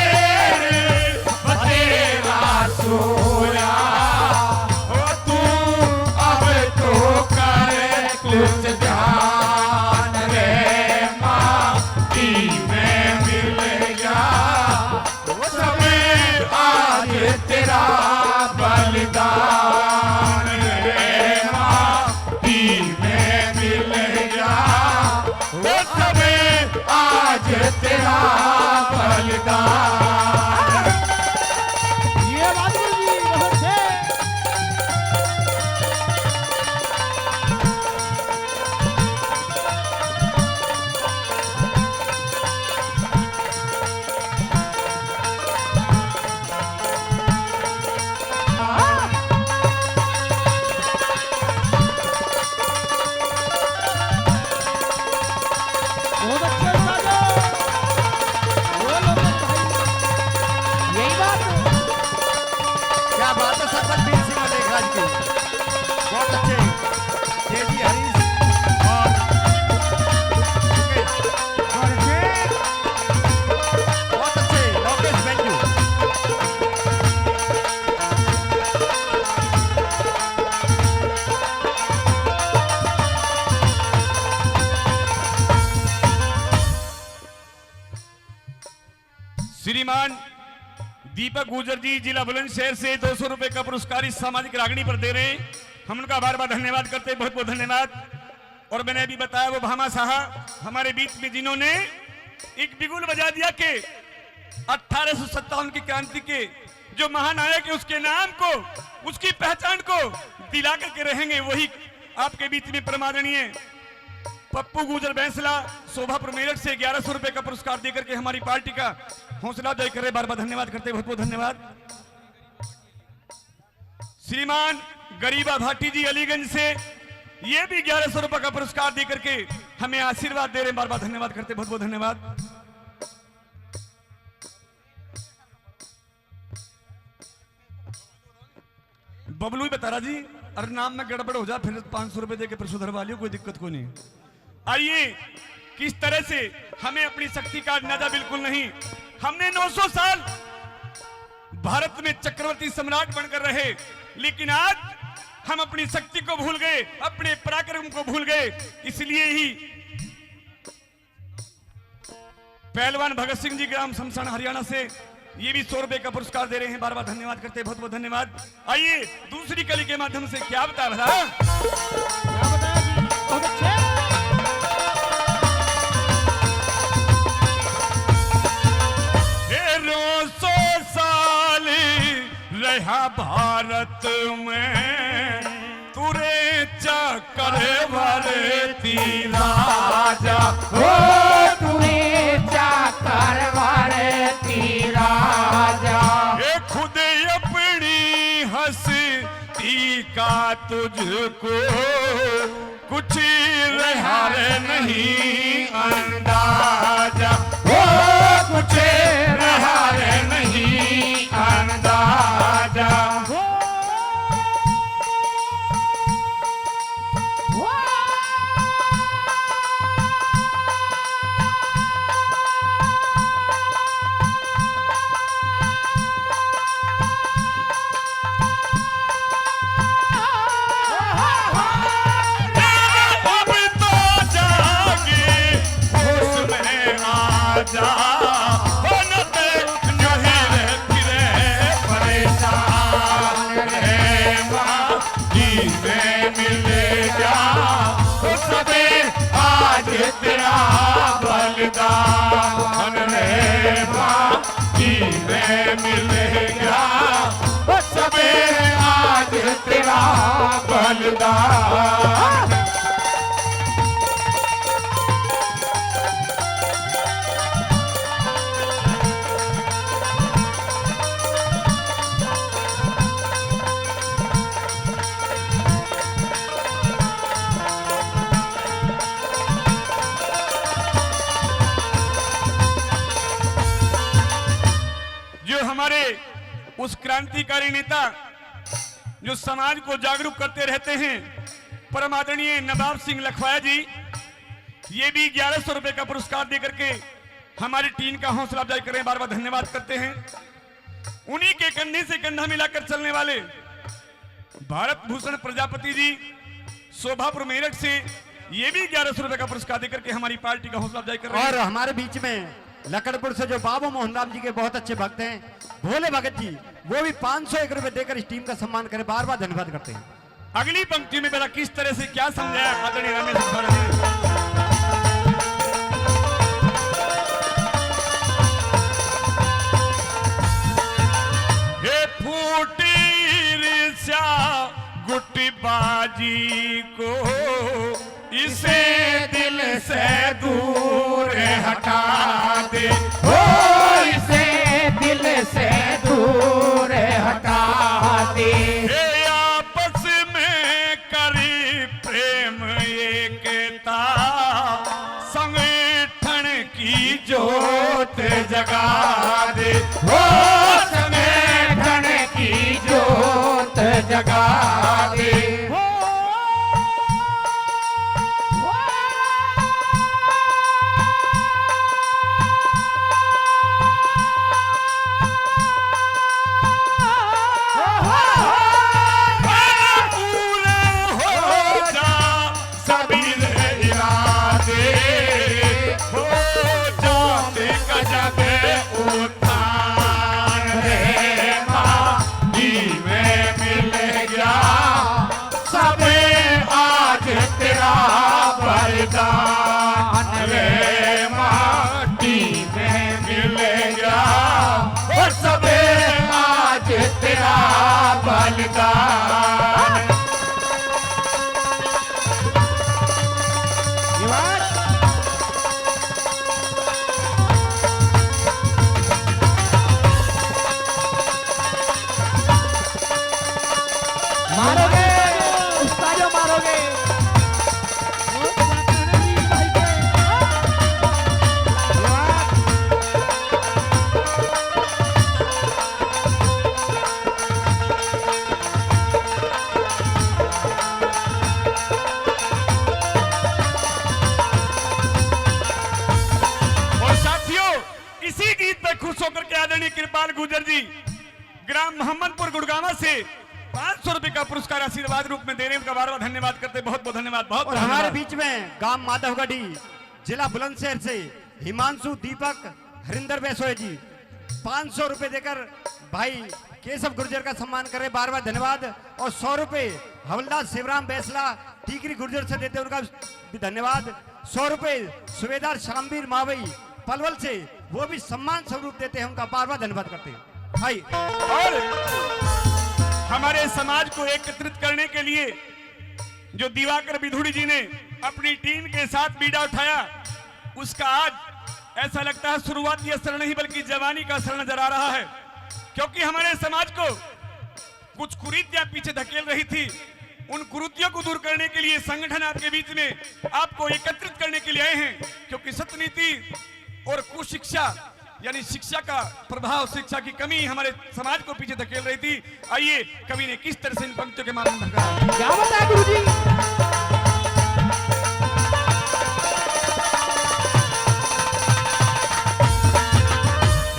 दीपक गुजर जी जिला बुलंदशहर से 200 रुपए का पुरस्कार इस सामाजिक रागनी पर दे रहे हैं। हम उनका बार बार धन्यवाद करते हैं, बहुत बहुत धन्यवाद। और मैंने अभी बताया वो भामा साहा हमारे बीच में जिन्होंने एक बिगुल बजा दिया कि 1857 की क्रांति के जो महानायक है उसके नाम को, उसकी पहचान को दिला करके रहेंगे, वही आपके बीच में परमादरणीय पप्पू गुजर बैंसला शोभापुर मेरठ से 1100 रुपए का पुरस्कार देकर के हमारी पार्टी का हौसला अफजाई कर रहे, बार बार धन्यवाद करते, बहुत बहुत धन्यवाद। श्रीमान गरीबा भाटी जी अलीगंज से ये भी 1100 रुपए का पुरस्कार देकर के हमें आशीर्वाद दे रहे, बार बार धन्यवाद करते, बहुत बहुत धन्यवाद। बबलू ही बता रहा जी, अरे नाम में गड़बड़ हो जाए फिर 500 रुपए देके फिर सुधरवा लियो, कोई दिक्कत को नहीं। आइए किस तरह से हमें अपनी शक्ति का अंदाजा बिल्कुल नहीं, हमने 900 साल भारत में चक्रवर्ती सम्राट बनकर रहे, लेकिन आज हम अपनी शक्ति को भूल गए, अपने पराक्रम को भूल गए। इसलिए ही पहलवान भगत सिंह जी ग्राम शमशान हरियाणा से ये भी 100 रुपए का पुरस्कार दे रहे हैं, बार बार धन्यवाद करते हैं, बहुत बहुत धन्यवाद। आइए दूसरी कली के माध्यम से क्या बता रहा भारत में तुरे चक्कर भरती राजा, हो तुरे चाकर भरती राजा, ये खुद अपनी हस्ती का तुझको कुछ रहा नहीं अंदाजा, हो कुछ रहा नहीं अंदाजा, तेरा बलिदान रे माँ जी में मिलेगा, सबे आज तेरा बलिदान। हमारे उस क्रांतिकारी नेता जो समाज को जागरूक करते रहते हैं, परम आदरणीय नवाब सिंह लखवाया जी, ये भी 1100 रुपए का पुरस्कार देकर के हमारी टीम का हौसला अफजाई कर रहे हैं, बार बार धन्यवाद करते हैं। उन्हीं के कंधे से कंधा मिलाकर चलने वाले भारत भूषण प्रजापति जी शोभापुर मेरठ से ये भी 1100 रुपए का पुरस्कार देकर के हमारी पार्टी का हौसला अफजाई कर रहे हैं। और हमारे बीच में लकड़पुर से जो बाबू मोहन राम जी के बहुत अच्छे भक्त हैं भोले भगत जी, वो भी 501 रुपए देकर इस टीम का सम्मान करें, बार बार धन्यवाद करते हैं। अगली पंक्ति में मेरा किस तरह से क्या समझाया आदरणीय रमेश अखाड़ा ने। हे फूटी ईर्ष्या गुटबाजी को इसे दिल से दूर हटा दे, हो इसे दिल से दूर हटा दे, ये आपस में करी प्रेम एकता, संगठन की जोत जगा दे, हो संगठन की जोत जगा दे, उत्थान रे बलिदान रे माटी में मिल गया और सबे आज तेरा बलिदान। मारोगे उस्तादो मारोगे। और साथियों, इसी गीत पे खुश होकर के आदरणीय कृपाल गुर्जर जी ग्राम मोहम्मदपुर गुड़गावा से 500 रुपए का पुरस्कार आशीर्वाद रूप में दे रहे हैं। उनका बार बार धन्यवाद करते, बहुत बहुत धन्यवाद। बहुत और हमारे बीच में गांव माधवगढ़ी जिला बुलंदशहर से हिमांशु दीपक हरिंदर बैसोए जी 500 रुपए देकर भाई केशव गुर्जर का सम्मान करे, बार बार धन्यवाद। और 100 रुपए हवलदार शिवराम बैसला टीकरी गुर्जर से देते, उनका भी धन्यवाद। 100 रुपए सुबेदार शामवीर मावई पलवल से, वो भी सम्मान स्वरूप देते हैं, उनका बार बार धन्यवाद करते हैं भाई। और हमारे समाज को एकत्रित करने के लिए जो दिवाकर विधुड़ी जी ने अपनी टीम के साथ बीड़ा उठाया, उसका आज ऐसा लगता है शुरुआती असर नहीं बल्कि जवानी का असर नजर आ रहा है। क्योंकि हमारे समाज को कुछ कुरीतियां पीछे धकेल रही थी, उन कुरीतियों को दूर करने के लिए संगठन आपके बीच में आपको एकत्रित करने के लिए आए हैं। क्योंकि सत्यनीति और कुशिक्षा यानी शिक्षा का प्रभाव, शिक्षा की कमी हमारे समाज को पीछे धकेल रही थी। आइए कवि ने किस तरह से इन पंक्तियों के माध्यम से कहा। क्या बताया गुरुजी?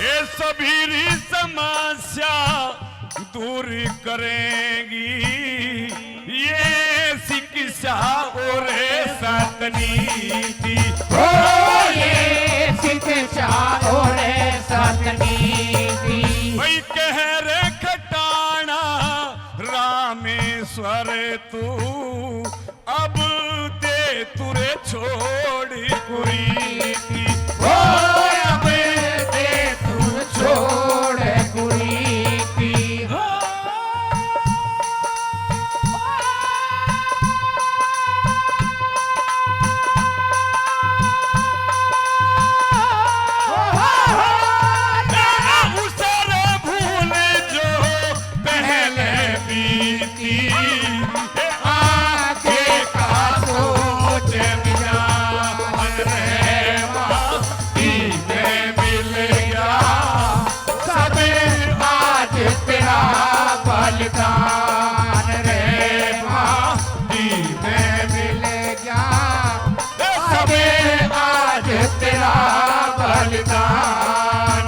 ये सभी समस्या दूर करेंगी ये शिक्षा और सतनीति। ओ ये शिक्षा और सतनीति। भाई कह रे खटाना रामेश्वर तू अब दे तुरे छोड़ कुरीति। ओ अब दे तू छोड़ कुरीति। बलिदान रे माटी में मिल गया सबे आज तेरा बलिदान।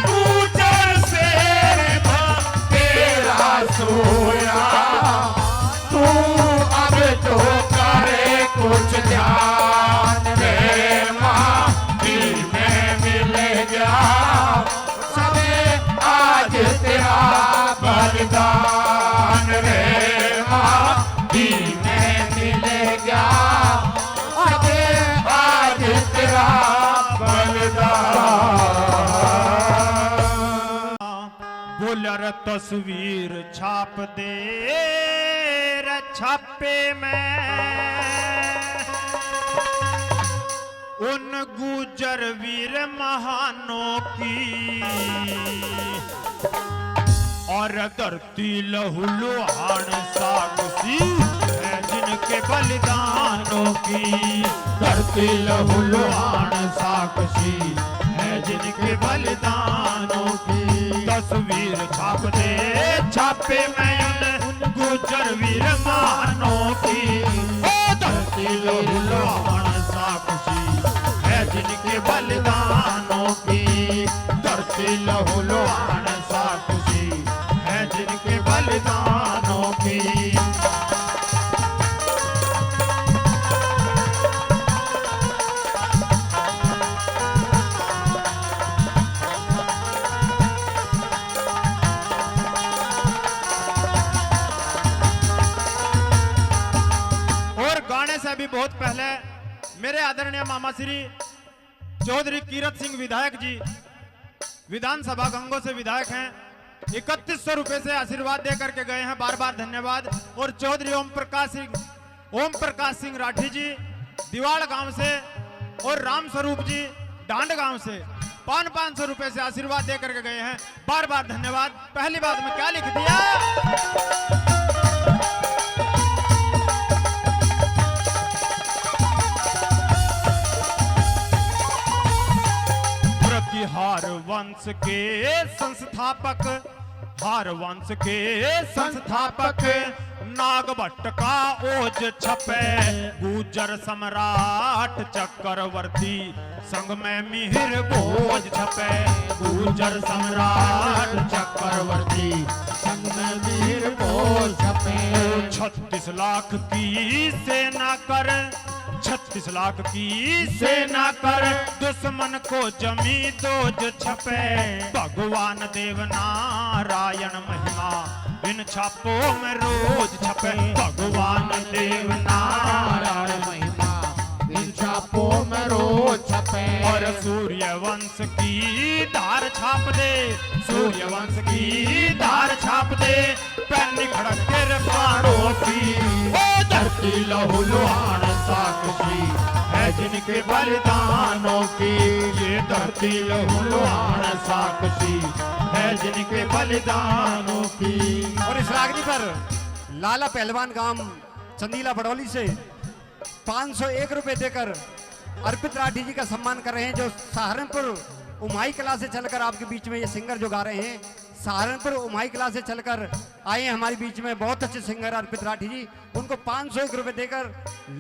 गुजर से तेरा सोया तू अब तो करे कुछ ध्यान रे माटी में मिल गया सबे आज तेरा बलिदान रे माटी में मिल गया सबे आज तेरा बलिदान। बोलर तस्वीर छाप दे रे छापे में उन गुजर वीर महानों की और धरती लहू लुहान साक्षी है जिनके बलिदानों की। धरती लहू लुहान साक्षी है जिनके बलिदानों की। तस्वीर छाप दे छापे में उन गुजर वीर महानों की। ओ धरती लहू लुहान साक्षी है जिनके बलिदानों की। धरती लहू लुहान साक्षी है जिनके बलिदानों की। आने से अभी बहुत पहले मेरे आदरणीय मामा श्री चौधरी कीरत सिंह विधायक जी विधानसभा गंगो से विधायक हैं, 3100 रुपए से आशीर्वाद दे करके गए हैं, बार बार धन्यवाद। और चौधरी ओम प्रकाश सिंह राठी जी दीवाड़ गांव से और राम स्वरूप जी डांड गांव से 500 रुपए से आशीर्वाद दे करके गए हैं, बार बार धन्यवाद। पहली बात में क्या लिख दिया, हार वंश के संस्थापक नागभट्ट का ओज छपे, गुजर सम्राट चक्रवर्ती संग में मिहिर भोज छपे, गुजर सम्राट चक्रवर्ती संग में मिहिर भोज छपे। 36 लाख की सेना कर 36 लाख की सेना कर दुश्मन को जमी दोज छपे, भगवान देव नारायण महिमा इन छापों में रोज छपे, भगवान देव नारायण महिमा इन छापों में रोज छपे। और सूर्यवंश की धार छाप दे, सूर्यवंश की धार छाप दे, पैनी खड़क कर प्राणों की, ओ धरती लहू लुहान साक्षी है जिनके बलिदानों की, ये धरती लहू लुहान साक्षी है जिनके बलिदानों की। और इस रागनी पर लाला पहलवान गांव चंदीला बड़ौली से 501 रुपए देकर अर्पित राठी जी का सम्मान कर रहे हैं, जो सहारनपुर उमाई कला से चलकर आपके बीच में ये सिंगर जो गा रहे हैं, सहारनपुर उमाई कला से चलकर आए हैं हमारे बीच में बहुत अच्छे सिंगर अर्पित राठी जी, उनको 501 रुपए देकर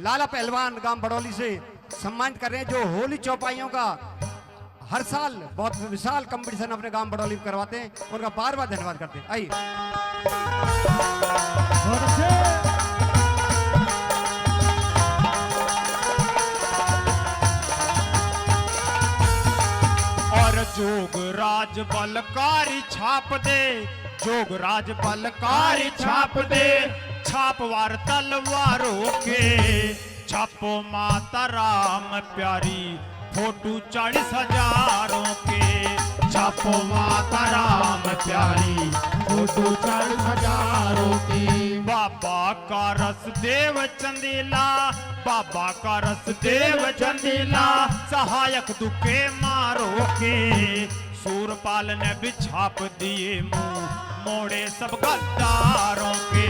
लाला पहलवान गांव बड़ौली से सम्मानित कर रहे हैं, जो होली चौपाइयों का हर साल बहुत विशाल कंपटीशन अपने गांव बड़ौली में करवाते हैं, उनका बार बार धन्यवाद करते हैं। आइए जोगराज बलकारी छाप दे, जोगराज बलकारी छाप दे, छापवार तलवारों के, छापो माता राम प्यारी फोटो 40,000 के, छापो माता राम प्यारी फोटो 40,000 की। बाबा का रस देव चंदीला, बाबा का रस देव चंदीला, सहायक दुखे मारो के, सूरपाल ने भी छाप दिए मुंह मोड़े सब गद्दारों के,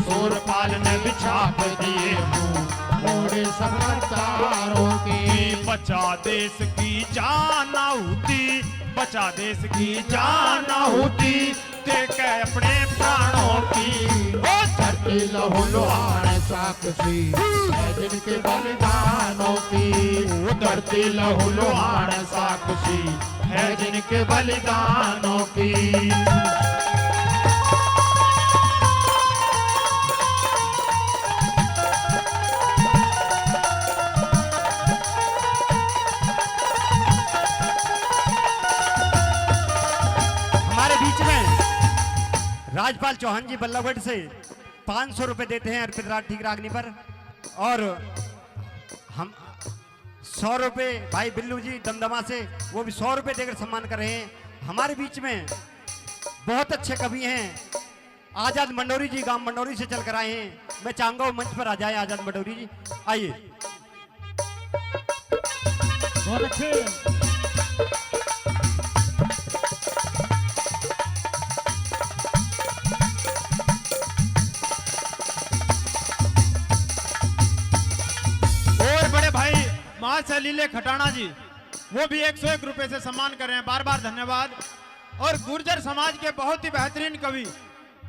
सूरपाल ने भी छाप दिए मुंह मोड़े सब गद्दारों के। बचा देश की जान आहुति, बचा देश की जान आहुति, देके अपने प्राणों की, ओ धरती लहू लुहान साक्षी है जिनके बलिदानों की, वो धरती लहू लुहान साक्षी है जिनके बलिदानों की। राजपाल चौहान जी बल्लभगढ़ से 500 रुपए देते हैं अर्पित राठी रागनी पर, और हम 100 रुपए भाई बिल्लू जी दमदमा से वो भी 100 रुपए देकर सम्मान कर रहे हैं। हमारे बीच में बहुत अच्छे कवि हैं आजाद मंडोरी जी, गांव मंडोरी से चलकर आए हैं, मैं चाहूंगा वो मंच पर आ जाए आजाद मंडोरी जी, आइए। बहुत अच्छे लीले खटाना जी, वो भी 101 रुपए से सम्मान कर रहे हैं, बार बार धन्यवाद। और गुर्जर समाज के बहुत ही बेहतरीन कवि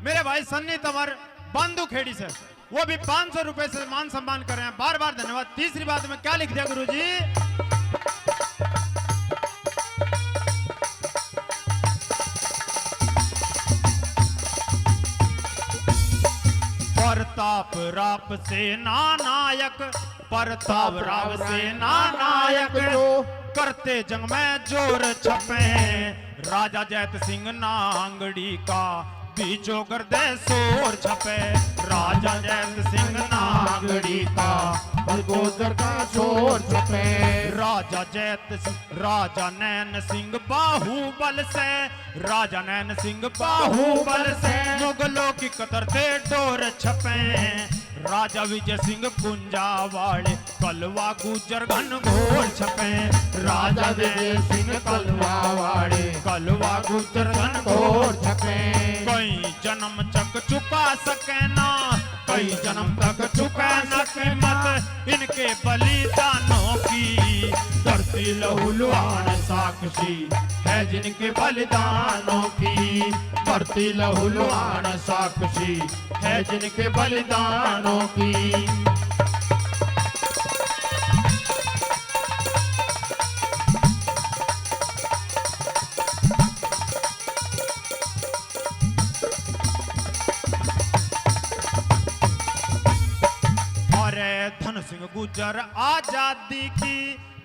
मेरे भाई सन्नी तंवर बंधु खेड़ी से, वो भी 500 रुपए से मान सम्मान कर रहे हैं, बार बार धन्यवाद। तीसरी बात में क्या लिख दिया गुरुजी, प्रताप राप सेना नायक, प्रताप राव सेना नायक, करते जंग में जोर छपे, राजा जैत सिंह नांगड़ी का बीचो गर्दे शोर छपे, राजा जैत सिंह नांगड़ी नांगड़ी का बलगोदर का शोर छपे। राजा जैत सिंह, राजा नैन सिंह बाहुबल से, राजा नैन सिंह बाहुबल से मुगलों की कतरते डोर छपे। राजा विजय सिंह कुंजावाड़े कलवा गुजर घनघोर छपे। राजा विजय सिंह कलवा वाड़े कलवा गुजर घनघोर छपे। कई जन्म चक चुका सके ना, कई जन्म तक चुका न कीमत इनके बलिदानों की। धरती लहूलुहान साक्षी है जिनके बलिदानों की। धरती लहूलुहान साक्षी है जिनके बलिदानों की। धन सिंह गुजर आजादी की,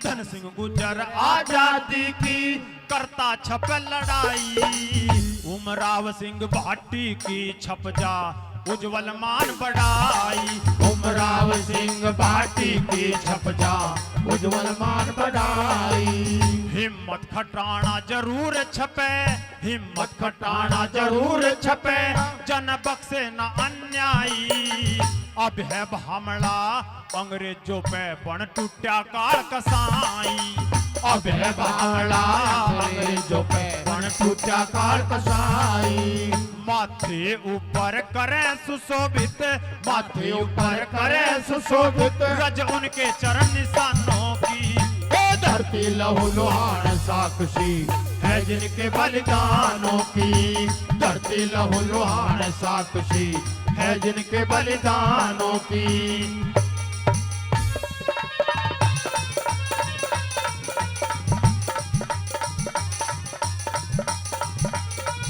धन सिंह गुजर आजादी की करता छप लड़ाई। उमराव सिंह भाटी की छप जा उज्जवल मान बढ़ाई। उमराव सिंह भाटी की छप जा उज्जवल मान बढ़ाई। हिम्मत खटाना जरूर छपे, हिम्मत खटाना जरूर छपे जन बख्शे न अन्यायी। अब है हमला अंग्रेजों पे बन टूटा काल कसाई। अब है बाला अंग्रेजों पे बन टूटा काल कसाई। माथे ऊपर करे सुशोभित, माथे ऊपर करे सुशोभित रज उनके चरण निशानों की। ओ धरती लहूलुहान साक्षी है जिनके बलिदानों की। धरती लहूलुहान साक्षी है जिनके बलिदानों की।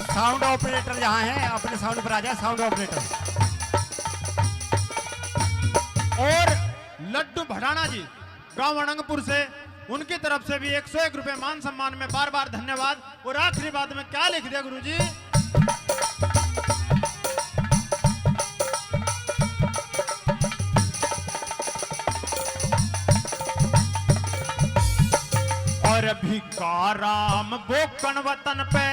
साउंड ऑपरेटर जहाँ है अपने साउंड पर आ जाए। साउंड ऑपरेटर और लड्डू भड़ाना जी गांव अनंगपुर से, उनकी तरफ से भी 101 रुपए मान सम्मान में बार बार धन्यवाद। और आखिरी बात में क्या लिख दिया गुरुजी? और भिकाराम बोकन वतन पे,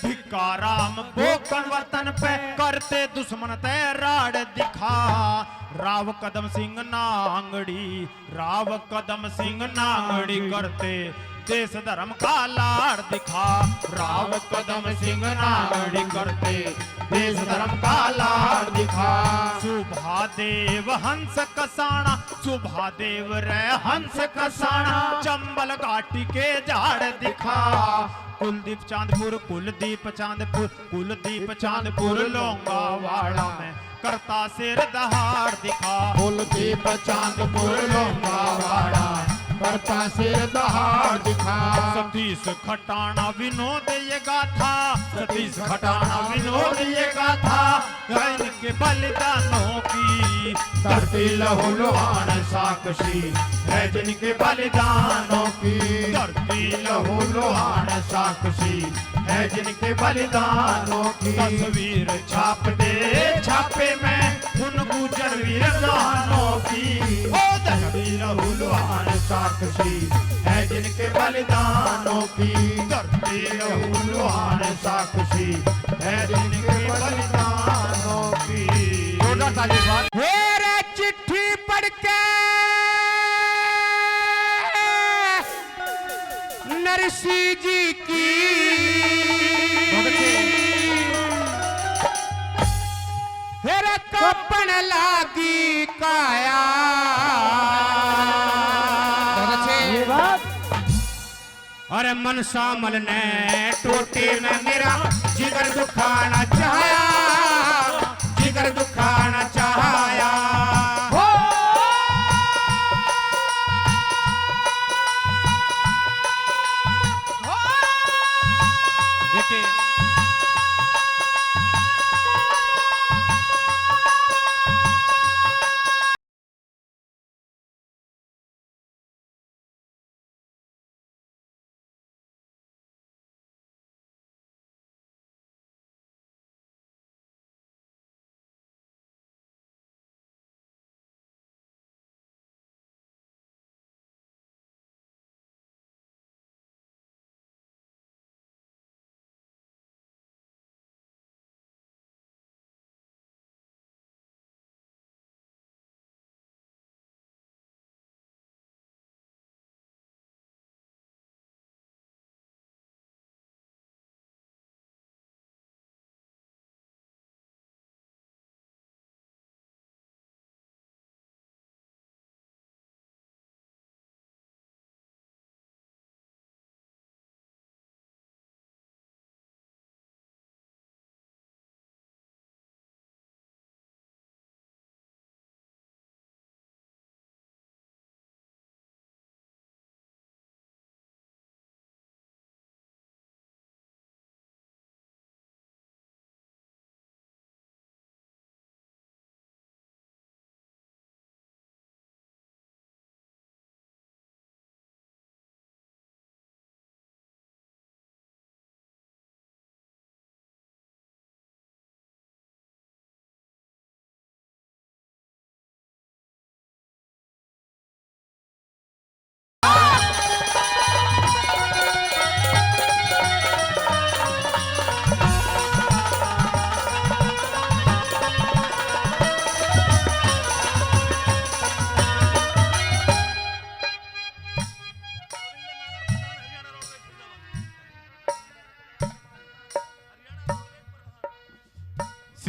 भिकाराम बोकन वतन पे करते दुश्मन ते राड़ दिखा। राव कदम सिंह नांगड़ी, राव कदम सिंह नांगड़ी करते देश धर्म का लाड़ दिखा। राव कदम सिंह नागड़ी करते देश धर्म का लाड़ दिखा। सुभादेव हंस कसाना, सुभादेव रे हंस कसाना चंबल घाटी के झाड़ दिखा। कुलदीप चांदपुर, कुलदीप चांदपुर, कुलदीप चांदपुर लोंगावाड़ा में करता सिर दहाड़ दिखा। कुलदीप चांदपुर लोंगावाड़ा करता सिर दहाड़ दिखा। सतीश खटाना विनोद ये गाथा, सतीश खटाना विनोद ये गाथा गायन के बलिदानों की। धरती लहूलुहान साक्षी है जिनके बलिदानों की। धरती लहूलुहान साक्षी है जिनके बलिदानों की। तस्वीर छाप दे छापे में उन गुजर वीर जवानों की। ओ धरती लहूलुहान साक्षी है जिनके बलिदानों की। धरती लहूलुहान साक्षी है जिनके बलिदानों की। मेरे चिट्ठी पढ़ के नरसी जी की फिर कपन लागी काया। अरे मन सामल ने टोटे में मेरा जिगर दुखाना चाहा, जिगर दुखाना चाहा। देखिए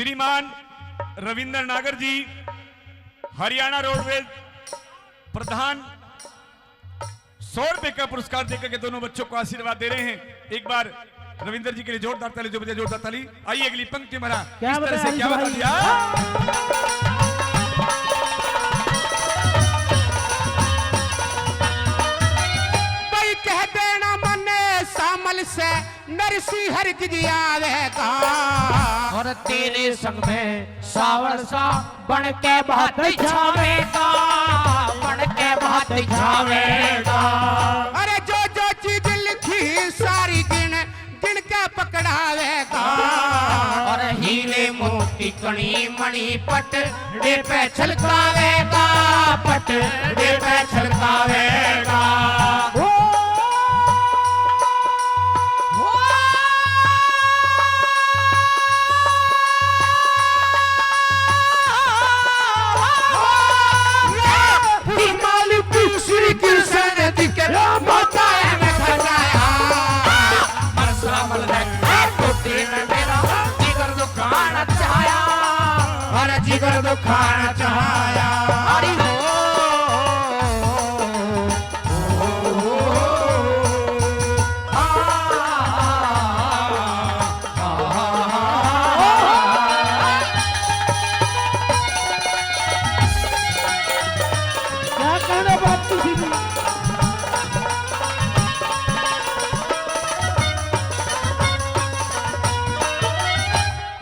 श्रीमान रविंद्र नागर जी, हरियाणा रोडवेज प्रधान, 100 रुपए का पुरस्कार देकर के दोनों बच्चों को आशीर्वाद दे रहे हैं। एक बार रविंद्र जी के लिए जोरदार ताली, जो बजे जोरदार ताली। आइए अगली पंक्ति हमारा इस तरह से क्या बता दिया। भाई कह देना मने सामल से नरसिंहर की आवेगा, और तेरे संग में सावल सा बन के बात छावेगा, बन के बात छावेगा। अरे जो जो चीज लिखी सारी गिन गिन के पकड़ावेगा, और हीरे मोती कणी मणि पट डे पे छलकावेगा, पट डे पे छलकावेगा। श्री कृष्ण जी के बताया में खजाया, जिगर दुखाना चाया, अरे जिगर दुखाना चाया। हरि हो क्या कहना बात तुझी भी?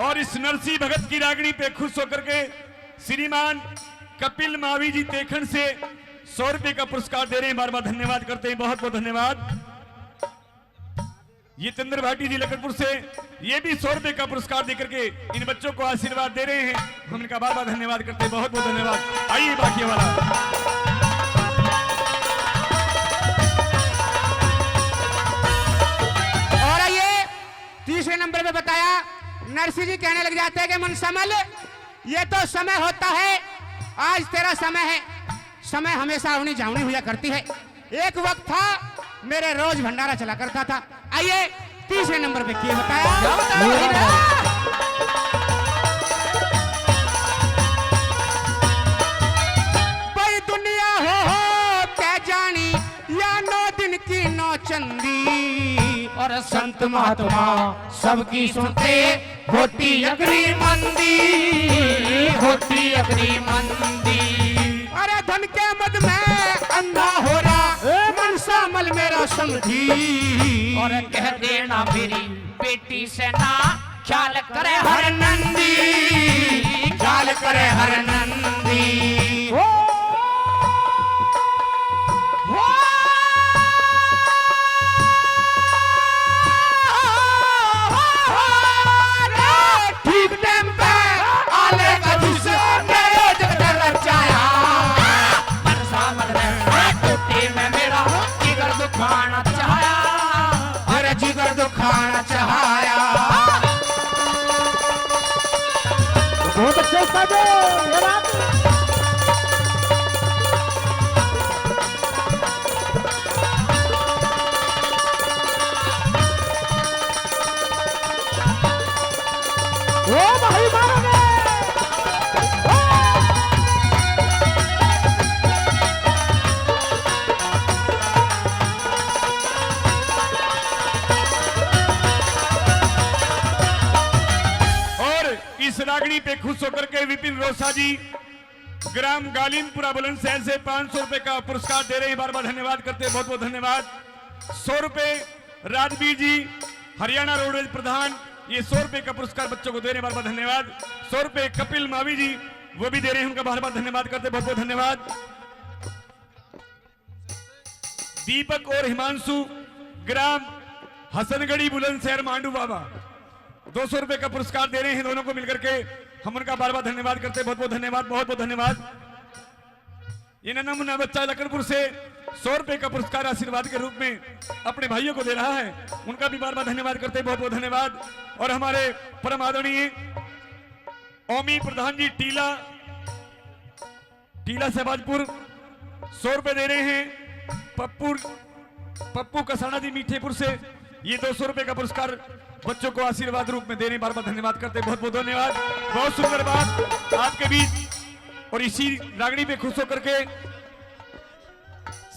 और इस नरसिंह भगत की रागनी पे खुश होकर के श्रीमान कपिल मावी जी तेखन से 100 रुपए का पुरस्कार दे रहे हैं। बार बार धन्यवाद करते हैं, बहुत बहुत धन्यवाद। ये चंद्र भाटी जी लखनपुर से ये भी 100 रुपए का पुरस्कार देकर के इन बच्चों को आशीर्वाद दे रहे हैं। हम इनका बार बार धन्यवाद करते हैं, बहुत बहुत धन्यवाद। आइए बाकी वाला। और ये तीसरे नंबर पे बताया, नरसिंह जी कहने लग जाते हैं कि मन समल, ये तो समय होता है, आज तेरा समय है, समय हमेशा आवनी जावनी हुआ करती है। एक वक्त था मेरे रोज भंडारा चला करता था। आइए तीसरे नंबर पे क्या बताया। भाई दुनिया हो क्या जानी या 9 दिन की 9 चंदी, और संत महात्मा सबकी सुनते होती अग्री मंदी, होती अग्री मंदी। अरे धन के मद में अंधा हो रहा मन सामल मेरा समझी, और कह देना मेरी बेटी से ना ख्याल करे हर नंदी, ख्याल करे हर नंदी। ठीक टाइम पे आले का दूसरा मेरे जगदर रचाया, में मेरा जिगर दुखाना चाया, अरे जिगर दुखाना चाया। बहुत अच्छे उस्ताद ये बात। ओ भाई मारोगे। इस रागनी पे खुश होकर के विपिन रोसा जी ग्राम गालिमपुरा बुलंदशहर से 500 रुपए का पुरस्कार दे रहे हैं। बार बार धन्यवाद करते हैं, बहुत बहुत धन्यवाद। 100 रुपए राजवीर जी हरियाणा रोडवेज प्रधान, ये 100 रुपए का पुरस्कार बच्चों को दे रहे हैं, बार बार धन्यवाद। 100 रुपए कपिल मावी जी वो भी दे रहे हैं, उनका बार बार धन्यवाद करते हैं, बहुत बहुत धन्यवाद। दीपक और हिमांशु ग्राम हसनगढ़ी बुलंदशहर मांडू बाबा 200 रुपए का पुरस्कार दे रहे हैं, दोनों को मिलकर के हम उनका बार बार धन्यवाद करते हैं, बहुत बहुत धन्यवाद, बहुत बहुत धन्यवाद। ये नन्हा बच्चा लखनपुर से 100 रुपए का पुरस्कार आशीर्वाद के रूप में अपने भाइयों को दे रहा है, उनका भी बार बार धन्यवाद करते हैं, बहुत बहुत धन्यवाद। और हमारे परम आदरणीय ओमी प्रधान जी टीला सहबाजपुर 100 रुपए दे रहे हैं। पप्पू कसाना जी मीठेपुर से ये 200 रुपए का पुरस्कार बच्चों को आशीर्वाद रूप में देने बार बार धन्यवाद करते हैं। बहुत बहुत धन्यवाद। बहुत सुंदर बात आपके बीच। और इसी रागनी पे खुश होकर के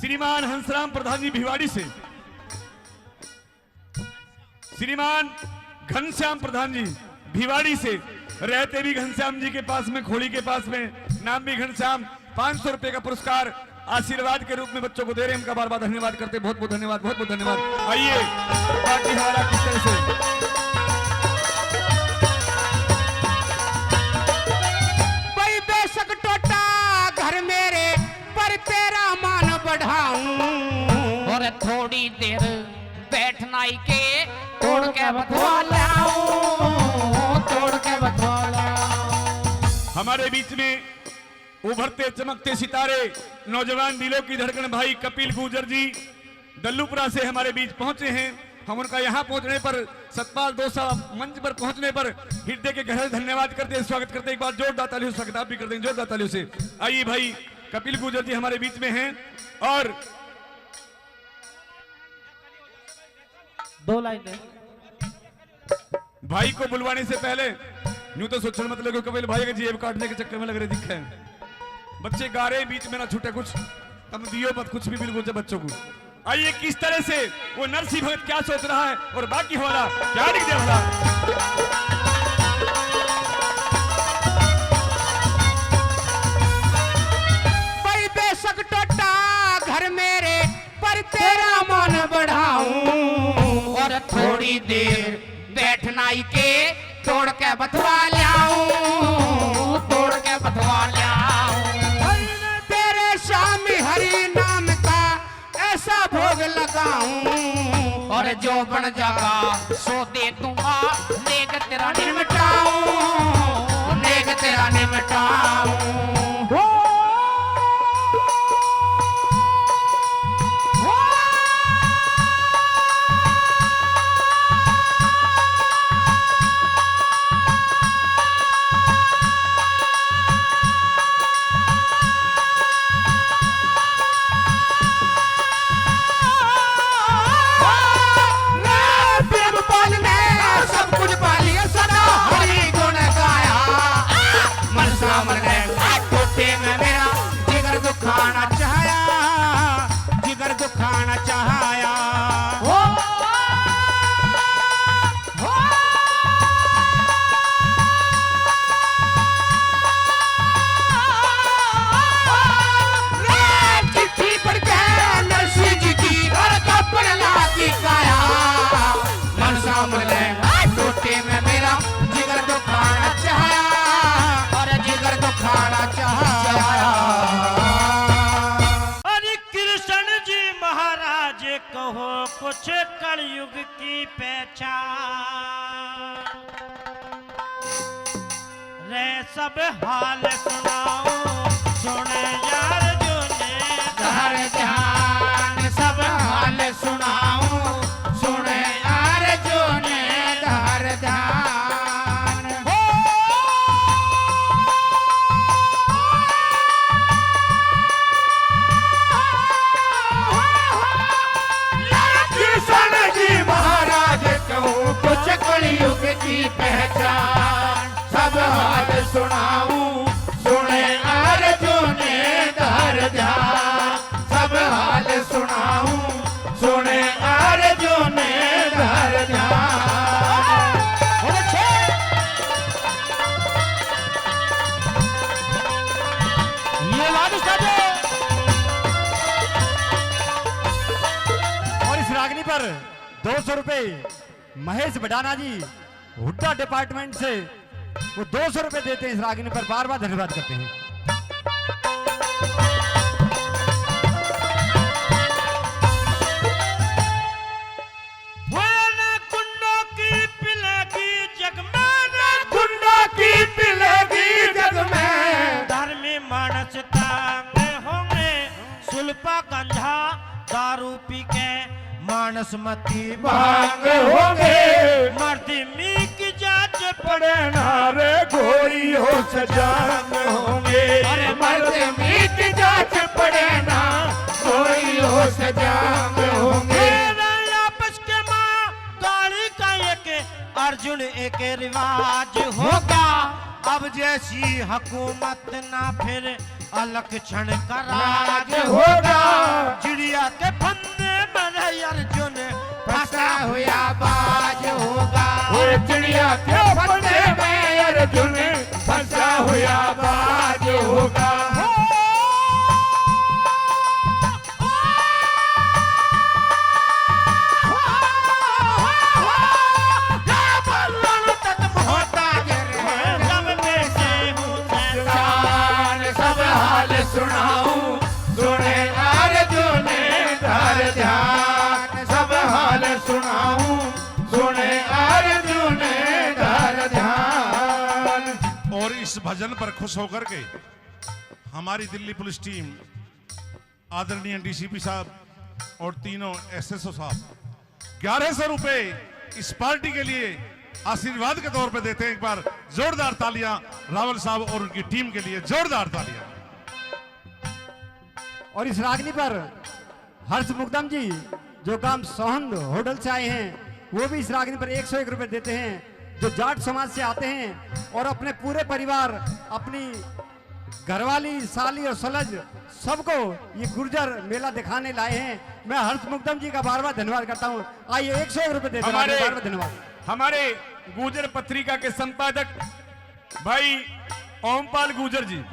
श्रीमान हंसराम प्रधान जी भिवाड़ी से श्रीमान घनश्याम प्रधान जी भिवाड़ी से, रहते भी घनश्याम जी के पास में, खोड़ी के पास में, नाम भी घनश्याम, 500 रुपए का पुरस्कार आशीर्वाद के रूप में बच्चों को दे रहे हैं। उनका बार बार धन्यवाद करते हैं। बहुत बहुत धन्यवाद, बहुत बहुत धन्यवाद। आइए बाकी हमारा किस तरह से भाई बेशक टोटा घर मेरे पर तेरा मान बढ़ाऊं, और थोड़ी देर बैठना ही के तोड़ के बतवा लाऊं, तोड़ के बतवा लाऊं। हमारे बीच में उभरते चमकते सितारे नौजवान दिलों की धड़कन भाई कपिल गुर्जर जी दल्लूपुरा से हमारे बीच पहुंचे हैं। हम उनका यहां पहुंचने पर, सतपाल दोसा मंच पर पहुंचने पर हृदय के गहरे धन्यवाद करते हैं, स्वागत करते हैं। एक बार जोरदार तालियों से स्वागत आप भी करते हैं, जोरदार तालियों से। आइए भाई कपिल गुर्जर जी हमारे बीच में हैं। और 2 लाइनें भाई को बुलवाने से पहले यूं तो सोचने मत लगे कपिल भाई के जेब काटने के चक्कर में लग रहे दिखे हैं। बच्चे गा रहे बीच में ना छूटे कुछ, तुम दियो मत कुछ भी बिल्कुल बच्चों को। आइए किस तरह से वो नरसिंह भगत क्या सोच रहा है और बाकी हमारा क्या लिख दिया भला। भाई बेशक टोटा घर मेरे पर तेरा मान बढ़ाऊं, और थोड़ी देर बैठना ही के तोड़ के बतवा लाऊं, तोड़ के बतवा लाऊं। तेरे स्वामी हरि नाम का ऐसा भोग लगाऊं, और जो बन जागा सो दे दूंगा, नेक तेरा निमटाऊं, नेक तेरा निमटाऊं। दुखाना चाहया, जिगर दुखाना चाहया, हो चिट्ठी पढ़ के नरसिंह जी की और कपड़ लाती काया, मनसा मरले टोटे में मेरा जिगर दुखाना चाहया, और जिगर दुखाना चाहया। कहो कुछ कलयुग की पहचान, रे सब हाल सुनाओ, सुने यार जो ने घर ध्यान, सब हाल सुनाओ, सुने यार जो ने घर ध्यान। कुछ कलयुग की पहचान, सब हाल सुनाऊं, सुने अर्जुन घर ध्यान, सब हाल सुनाऊं, सुने अर्जुन घर ध्यान। ये और इस रागनी पर 200 रुपए महेश बडाना जी हुड्डा डिपार्टमेंट से वो 200 रुपए देते हैं। इस रागिनी पर बार बार धन्यवाद करते हैं। कुंडों की पिलेगी जग में, कुंडों की पिलेगी जग में, धर्मी मानस तांग होंगे, सुल्पा गंजा दारू पी के मानस मती भांग होंगे, मर्दी मी की जांच पड़े नारे घोड़ी हो सजांग होंगे, अरे मर्द मीत जांच पड़े ना घोड़ी हो सजांग होंगे। आपस के माँ गाड़ी का एक एक रिवाज होगा। अब जैसी हुकूमत ना फिर अलक्षण का राज होगा। चिड़िया के फंदे में अर्जुन फंसा हुआ बाज होगा। चिड़िया के फंदे में अर्जुन फंसा हुआ बाज होगा। सुनाऊं सुने अर्जुन धर ध्यान। सब हाल सुनाऊं सुने अर्जुन धर ध्यान। और इस भजन पर खुश होकर के हमारी दिल्ली पुलिस टीम आदरणीय डीसीपी साहब और तीनों एसएसओ साहब 1100 रुपए इस पार्टी के लिए आशीर्वाद के तौर पे देते हैं। एक बार जोरदार तालियां रावल साहब और उनकी टीम के लिए, जोरदार तालियां। और इस रागनी पर हर्ष मुकदम जी जो काम सोहंद होटल से आए हैं वो भी इस रागनी पर 101 रुपए देते हैं। जो जाट समाज से आते हैं और अपने पूरे परिवार, अपनी घरवाली, साली और सलज सबको ये गुर्जर मेला दिखाने लाए हैं। मैं हर्ष मुकदम जी का बार बार धन्यवाद करता हूँ। आइए 101 रुपए देते हैं, बार बार धन्यवाद। हमारे गुर्जर पत्रिका के संपादक भाई ओमपाल गुर्जर जी,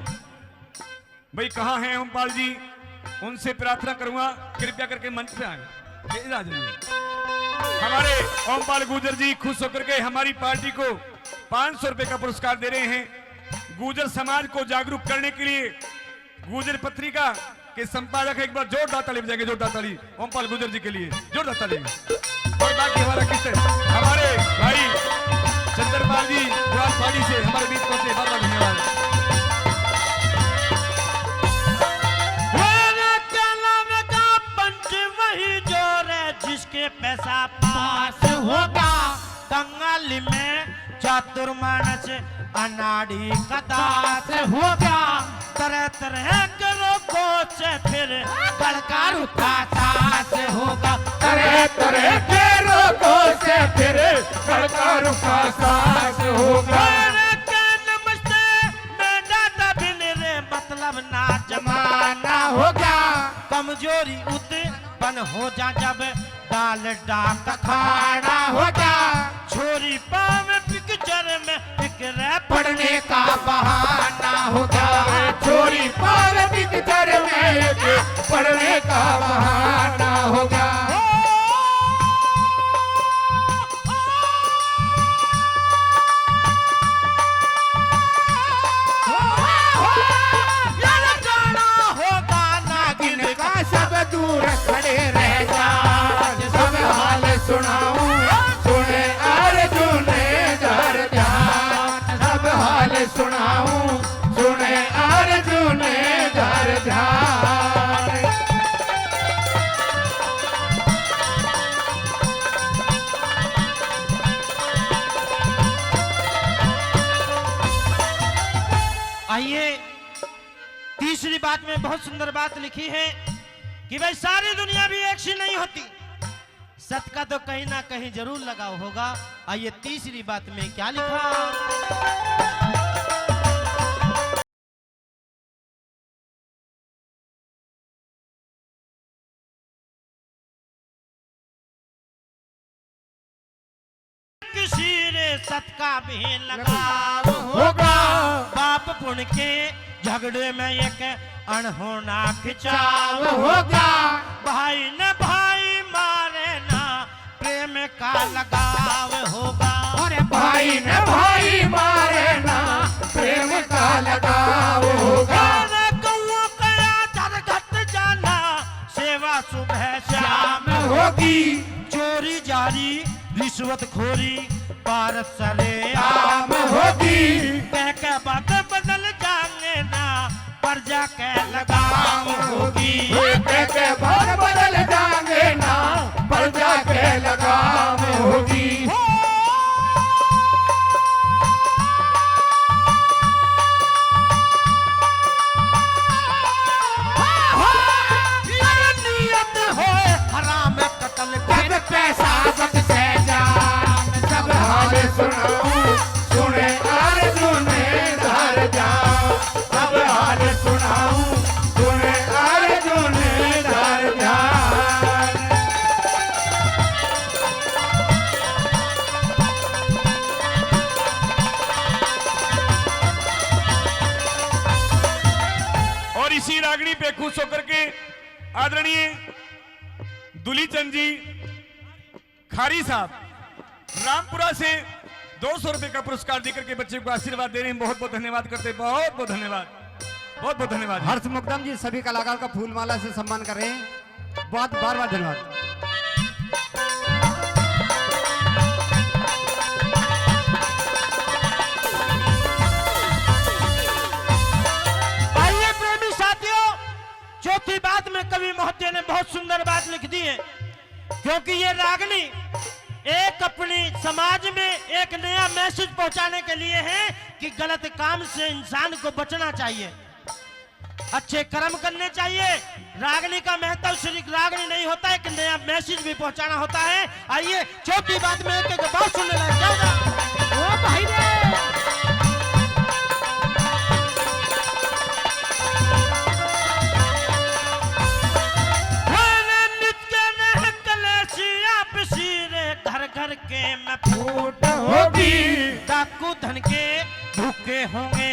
भाई कहाँ हैं ओमपाल जी? उनसे प्रार्थना करूंगा कृपया करके मंच पे आए। हमारे ओमपाल गुर्जर जी खुश होकर के हमारी पार्टी को 500 रुपए का पुरस्कार दे रहे हैं। गुर्जर समाज को जागरूक करने के लिए गुर्जर पत्रिका के संपादक एक बार जोरदार ताली बजाएंगे, जोरदार ताली ओमपाल गुर्जर जी के लिए, जोरदार ताली। और बाकी हमारा किस्से हमारे भाई चंद्रपाल जी पार्टी से हमारे बीच पहुंचे, बहुत बहुत धन्यवाद। जिसके पैसा पास होगा। कंगाल में चातुर्मानस अनाड़ी का दास होगा। तरह तरह के रोगों से फिर कलकार का सास होगा। तरह तरह के रोगों से फिर कलकार का सास होगा। नमस्ते मैं दादा बिन रे मतलब ना जमाना होगा। कमजोरी उत्पन्न हो जा जब दाल डाक खाना होगा। छोरी पाव पिक्चर में फिक्र पढ़ने का बहाना होगा। छोरी पाव पिक्चर में पढ़ने का बहाना होगा। सब दूर खड़े रह जा। सब हाल सुनाऊं सुने अर्जुन धर ध्यान। सब हाल सुनाऊं सुने अर्जुन धर ध्यान। आइए तीसरी बात में बहुत सुंदर बात लिखी है कि भाई सारी दुनिया भी एक सी नहीं होती। सत का तो कहीं ना कहीं जरूर लगाव होगा। आइए तीसरी बात में क्या लिखा। किसी रे सत का भी लगाव होगा। पाप पुण्य के झगड़े में एक अनहोना खिंचाव होगा। भाई ने भाई मारे ना प्रेम का लगाव होगा। अरे भाई ने भाई मारे ना प्रेम का लगाव होगा। गौओं का घट जाना सेवा सुबह शाम होगी। चोरी जारी रिश्वत खोरी पारस सरे आम होगी। कह के बात बदल जाएंगे ना प्रजा के लगाम होगी। कह के बात बदल जाएंगे ना प्रजा के लगाम होगी। नियत हो हराम कत्ल पैसा बच से जान। सब हाल सुनाओ गायकी पे खुश होकर के आदरणीय दुलीचंद जी खारी साहब रामपुरा से 200 रुपए का पुरस्कार देकर के बच्चे को आशीर्वाद दे रहे हैं। बहुत बहुत धन्यवाद करते हैं, बहुत बहुत धन्यवाद, बहुत बहुत धन्यवाद। हर्ष मुकदम जी सभी कलाकार का फूलमाला से सम्मान कर रहे हैं, बहुत बार बार धन्यवाद। आइए प्रेमी साथियों, चौथी बात में कवि महोदय ने बहुत सुंदर बात लिख दी है, क्योंकि ये रागनी एक अपनी समाज में एक नया मैसेज पहुंचाने के लिए है कि गलत काम से इंसान को बचना चाहिए, अच्छे कर्म करने चाहिए। रागनी का महत्व सिर्फ रागनी नहीं होता, एक नया मैसेज भी पहुंचाना होता है। आइए चौथी बात में एक बात सुनने लग जाओगा। ओ भाई रे, घर के में फूट होगी, डाकू धन के भूखे होंगे,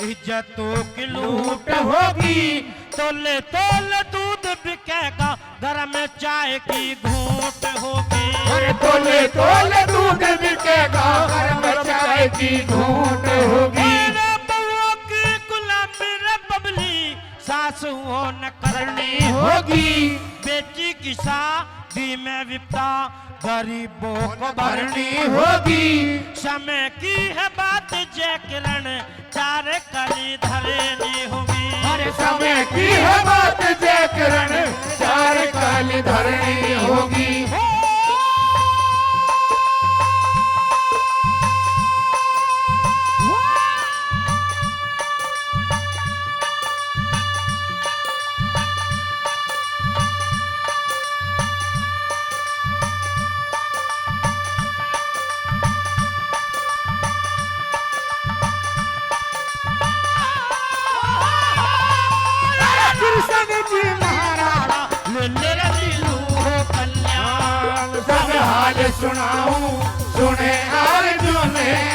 इज्जतों की लूट होगी, तोले तोले दूध बिकेगा, घर में चाय की घूंट होगी। अरे तोले तोले दूध बिकेगा, घर में चाय की घूंट होगी। मेरे बउआ की गुलामी रे बबली, सासुओं न करनी होगी, बेटी की शादी में विपदा, गरीबों को भरनी होगी। समय की है बात जय किरण, चार कली धरनी होगी। अरे समय की है बात जय किरण, चार कली धरनी होगी। सब हाल सुनाऊं, सुने अर्जुन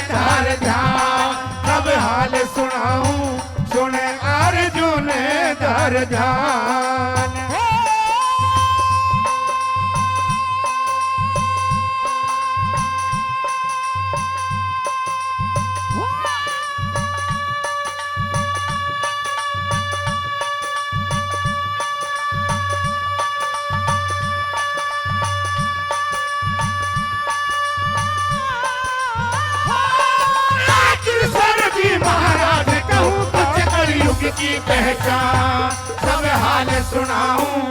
धर ध्यान। सब हाल सुनाऊं, सुने अर्जुन धर ध्यान। महाराज कहूँ कुछ कलयुग की पहचान। सब हाल सुनाऊं,